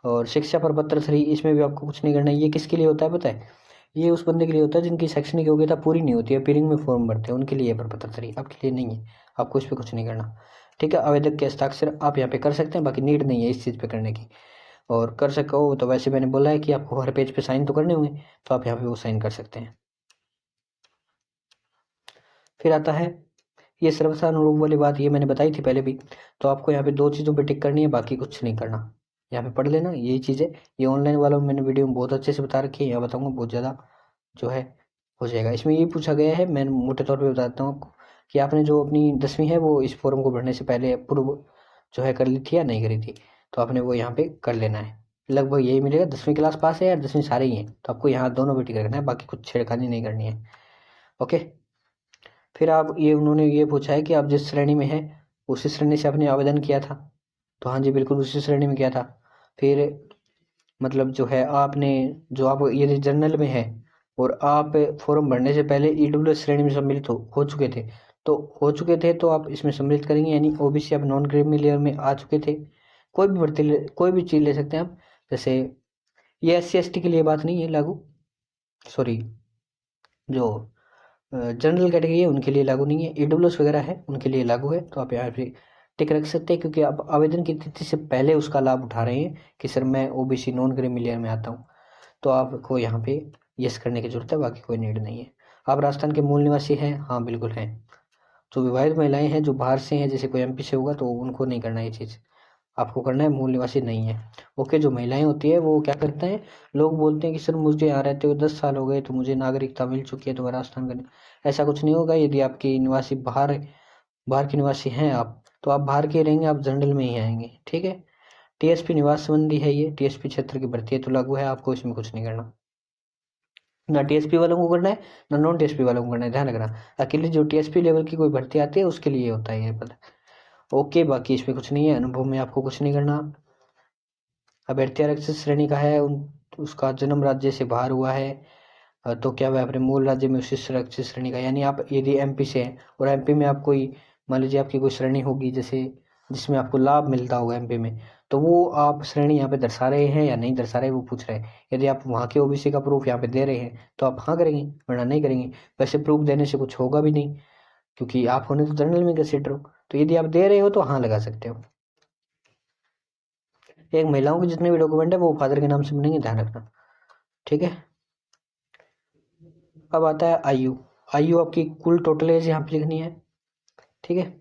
और शिक्षा प्रपत्र 3, इसमें भी आपको कुछ नहीं करना है। ये किसके लिए होता है पता है, ये उस बंदे के लिए होता है जिनकी शैक्षणिक योग्यता पूरी नहीं होती है, अपीयरिंग में फॉर्म भरते हैं, उनके लिए प्रपत्र 3, आपके लिए नहीं है, आपको इस पर कुछ नहीं करना, ठीक है। आवेदक के हस्ताक्षर आप यहाँ पे कर सकते हैं, बाकी नीड नहीं है इस चीज़ पे करने की। और कर सको तो वैसे मैंने बोला है कि आपको हर पेज पे साइन तो करने होंगे, तो आप यहाँ पे वो साइन कर सकते हैं। फिर आता है ये सर्वसाधारण वाली बात ये मैंने बताई थी पहले भी। तो आपको यहाँ पे 2 चीज़ों पे टिक करनी है, बाकी कुछ नहीं करना। यहाँ पे पढ़ लेना, यही चीज़ है। ये ऑनलाइन वालों में मैंने वीडियो में बहुत अच्छे से बता रखी है, यहाँ बताऊँगा बहुत ज़्यादा जो है हो जाएगा। इसमें ये पूछा गया है, मैं मोटे तौर पे बताता हूँ आपको, कि आपने जो अपनी 10वीं है वो इस फॉर्म को भरने से पहले पूर्व जो है कर ली थी या नहीं करी थी, तो आपने वो यहाँ पे कर लेना है। लगभग यही मिलेगा, 10वीं क्लास पास है या 10वीं सारे ही हैं, तो आपको यहाँ दोनों पे टिक करना है, बाकी कुछ छेड़खानी नहीं करनी है। ओके। फिर आप ये उन्होंने ये पूछा है कि आप जिस श्रेणी में हैं उसी श्रेणी से आपने आवेदन किया था, तो हाँ जी बिल्कुल उसी श्रेणी में किया था। फिर मतलब जो है आपने जो आप यदि जनरल में है और आप फॉर्म भरने से पहले ईडब्ल्यूएस श्रेणी में सम्मिलित हो चुके थे, तो आप इसमें सम्मिलित करेंगे, यानी ओबीसी आप नॉन क्रीमी लेयर में आ चुके थे। कोई भी भर्ती कोई भी चीज़ ले सकते हैं आप, जैसे ये SC ST के लिए बात नहीं है लागू, सॉरी जो जनरल कैटेगरी है उनके लिए लागू नहीं है, ईडब्ल्यूएस वगैरह है उनके लिए लागू है। तो आप यहाँ पे टिक रख सकते हैं, क्योंकि आप आवेदन की तिथि से पहले उसका लाभ उठा रहे हैं कि सर मैं ओबीसी नॉन क्रीमी लेयर में आता हूँ, तो आपको यहाँ पे यस करने की जरूरत है, बाकी कोई नीड नहीं है। आप राजस्थान के मूल निवासी हैं? हाँ बिल्कुल हैं। जो विवाहित महिलाएं हैं जो बाहर से हैं, जैसे कोई MP से होगा, तो उनको नहीं करना ये चीज़, आपको करना है, मूल निवासी नहीं है। ओके। जो महिलाएं होती है वो क्या करते हैं, लोग बोलते हैं कि सर मुझे यहाँ रहते हुए 10 साल हो गए तो मुझे नागरिकता मिल चुकी है तो मैं राजस्थान का, ऐसा कुछ नहीं होगा। यदि आपकी निवासी बाहर के निवासी हैं आप, तो आप बाहर के रहेंगे, आप जनरल में ही आएंगे। ठीक है। TSP निवास संबंधी है, ये TSP क्षेत्र की भर्ती है तो लागू है, आपको इसमें कुछ नहीं करना, ना TSP वालों को करना है ना नॉन TSP वालों को करना है, ध्यान रखना। अकेले जो TSP लेवल की कोई भर्ती आती है उसके लिए होता है ये पता। ओके। बाकी इसमें कुछ नहीं है, अनुभव में आपको कुछ नहीं करना। अभ्यर्थी आरक्षित श्रेणी का है, उसका जन्म राज्य से बाहर हुआ है, तो क्या वह अपने मूल राज्य में उसी सुरक्षित श्रेणी का, यानी आप यदि MP से हैं और MP में आप कोई, मान लीजिए आपकी कोई श्रेणी होगी जैसे जिसमें आपको लाभ मिलता होगा MP में, तो वो आप श्रेणी यहाँ पे दर्शा रहे हैं या नहीं दर्शा रहे, वो पूछ रहे हैं। यदि आप वहाँ के OBC का प्रूफ यहाँ पे दे रहे हैं तो आप हाँ करेंगे, वरना नहीं करेंगे। वैसे प्रूफ देने से कुछ होगा भी नहीं, क्योंकि आप होने तो जनरल में कंसिडर हो, तो यदि आप दे रहे हो तो हाँ लगा सकते हो। एक महिलाओं के जितने भी डॉक्यूमेंट है वो फादर के नाम से बनेंगे, ध्यान रखना। ठीक है। अब आता है आयु आपकी कुल टोटल एज यहाँ पे लिखनी है। ठीक है।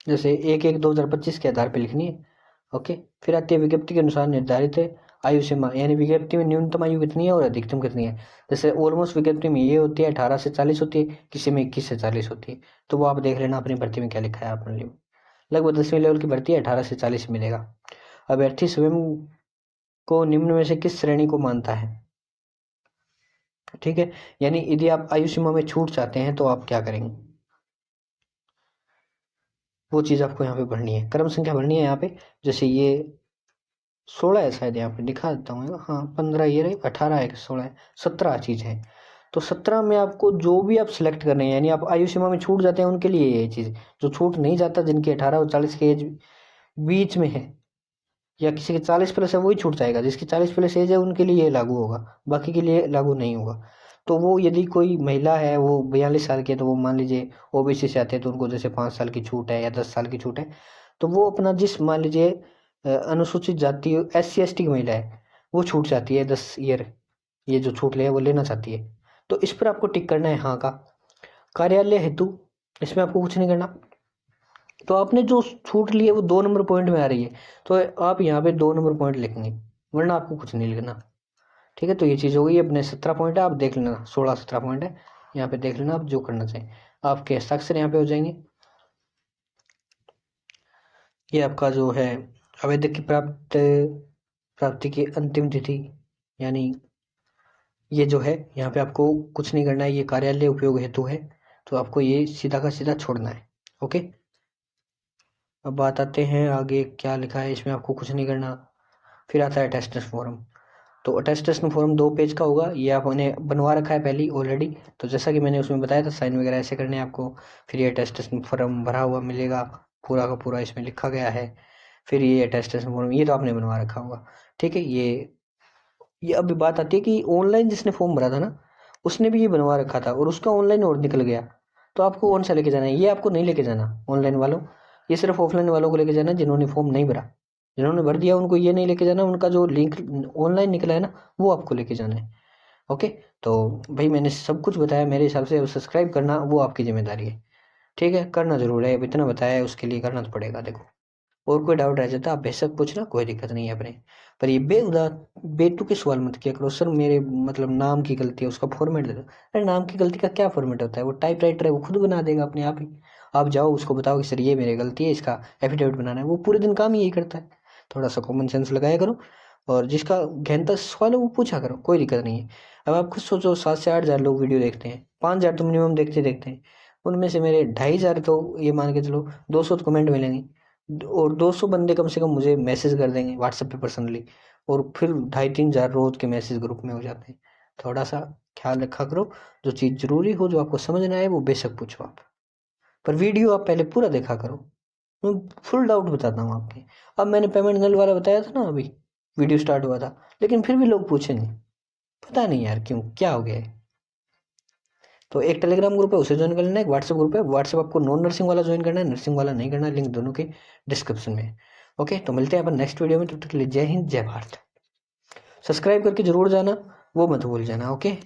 जैसे 1/1/2025 के आधार पे लिखनी है। ओके। फिर आती है विज्ञप्ति के अनुसार निर्धारित आयु सीमा, यानी विज्ञप्ति में न्यूनतम आयु कितनी है और अधिकतम कितनी है। जैसे ऑलमोस्ट विज्ञप्ति में ये होती है 18 से 40 होती है, किसी में 21 से 40 होती है, तो वो आप देख लेना अपनी भर्ती में क्या लिखा है अपने लिए। लगभग 10वीं लेवल की भर्ती है, 18 से 40 मिलेगा। अभ्यर्थी स्वयं को निम्न में से किस श्रेणी को मानता है। ठीक है। यानी यदि आप आयु सीमा में छूट चाहते हैं तो आप क्या करेंगे, वो चीज़ आपको यहाँ पे भरनी है, क्रम संख्या भरनी है यहाँ पे। जैसे ये 16 है शायद, यहाँ पे दिखा देता हूँ, हाँ 15 ये रहे, 18 है, 16 है, 17 चीज़ है। तो 17 में आपको जो भी आप सिलेक्ट कर रहे हैं, यानी आप आयु सीमा में छूट जाते हैं उनके लिए ये चीज़, जो छूट नहीं जाता जिनकी 18 और 40 के एज बीच में है, या किसी के 40 प्लस है वही छूट जाएगा, जिसकी 40 प्लस एज है उनके लिए ये लागू होगा, बाकी के लिए लागू नहीं होगा। तो वो यदि कोई महिला है वो 42 साल की है, तो वो मान लीजिए OBC से आते हैं तो उनको जैसे 5 साल की छूट है या 10 साल की छूट है, तो वो अपना जिस मान लीजिए अनुसूचित जाति SC ST की महिला है वो छूट जाती है 10 ईयर, ये जो छूट ले वो लेना चाहती है, तो इस पर आपको टिक करना है हाँ का। कार्यालय हेतु इसमें आपको कुछ नहीं करना, तो आपने जो छूट ली है वो 2 नंबर पॉइंट में आ रही है, तो आप यहाँ पे 2 नंबर पॉइंट लिखेंगे, वरना आपको कुछ नहीं लिखना। ठीक है। तो ये चीज़ हो गई, अपने 17 पॉइंट है, आप देख लेना, 16-17 पॉइंट है, यहाँ पे देख लेना आप जो करना चाहिए। आपके हस्ताक्षर यहाँ पे हो जाएंगे। ये आपका जो है आवेदक की प्राप्ति की अंतिम तिथि, यानी ये जो है यहाँ पे आपको कुछ नहीं करना है, ये कार्यालय उपयोग हेतु है, तो आपको ये सीधा का सीधा छोड़ना है। ओके। अब बात आते हैं आगे क्या लिखा है, इसमें आपको कुछ नहीं करना। फिर आता है अटेस्टेशन फॉर्म। तो अटेस्टेशन फॉर्म 2 पेज का होगा, ये आपने बनवा रखा है पहले ऑलरेडी, तो जैसा कि मैंने उसमें बताया था साइन वगैरह ऐसे करने हैं आपको। फिर ये अटेस्टेशन फॉर्म भरा हुआ मिलेगा, पूरा का पूरा इसमें लिखा गया है। फिर ये अटेस्टेशन फॉर्म ये तो आपने बनवा रखा होगा। ठीक है। ये अभी बात आती है कि ऑनलाइन जिसने फॉर्म भरा था ना उसने भी ये बनवा रखा था और उसका ऑनलाइन और निकल गया, तो आपको कौन सा लेके जाना है, ये आपको नहीं लेके जाना ऑनलाइन वालों, ये सिर्फ ऑफलाइन वालों को लेके जाना है जिन्होंने फॉर्म नहीं भरा। जिन्होंने भर दिया उनको ये नहीं लेके जाना, उनका जो लिंक ऑनलाइन निकला है ना वो आपको लेके जाना है। ओके। तो भाई मैंने सब कुछ बताया मेरे हिसाब से, सब्सक्राइब करना वो आपकी जिम्मेदारी है। ठीक है, करना जरूर है, अब इतना बताया है उसके लिए करना तो पड़ेगा। देखो, और कोई डाउट रह जाता आप बेशक पूछना, कोई दिक्कत नहीं है अपने। पर ये बेहुदा बेतुके सवाल मत किया करो, सर मेरे मतलब नाम की गलती है उसका फॉर्मेट दे दो। अरे नाम की गलती का क्या फॉर्मेट होता है, वो टाइप राइटर है, वो खुद बना देगा अपने आप ही। आप जाओ उसको बताओ कि सर ये मेरी गलती है, इसका एफिडेविट बनाना है, वो पूरे दिन काम ही यही करता है। थोड़ा सा कॉमन सेंस लगाया करो, और जिसका गहनता सवाल है वो पूछा करो, कोई दिक्कत नहीं है। अब आप खुद सोचो, 7 से 8 हज़ार लोग वीडियो देखते हैं, 5 हज़ार तो मिनिमम देखते देखते हैं, उनमें से मेरे 2.5 हज़ार तो ये मान के चलो 200 तो कमेंट मिलेंगे, और 200 बंदे कम से कम मुझे मैसेज कर देंगे व्हाट्सएप पे पर्सनली, और फिर 2.5-3 हज़ार रोज के मैसेज ग्रुप में हो जाते हैं। थोड़ा सा ख्याल रखा करो, जो चीज़ जरूरी हो, जो आपको समझ ना आए, वो बेशक पूछो आप, पर वीडियो आप पहले पूरा देखा करो। मैं फुल डाउट बताता हूँ आपके। अब मैंने पेमेंट नल वाला बताया था ना, अभी वीडियो स्टार्ट हुआ था, लेकिन फिर भी लोग पूछेंगे, पता नहीं यार क्यों, क्या हो गया है। तो एक टेलीग्राम ग्रुप है, उसे ज्वाइन कर लेना, एक व्हाट्सएप ग्रुप है, व्हाट्सएप आपको नॉन नर्सिंग वाला ज्वाइन करना है, नर्सिंग वाला नहीं करना, लिंक दोनों के डिस्क्रिप्शन में है। ओके, तो मिलते हैं अपन नेक्स्ट वीडियो में, तब तक के लिए जय हिंद जय भारत। सब्सक्राइब करके जरूर जाना, वो मत भूल जाना। ओके।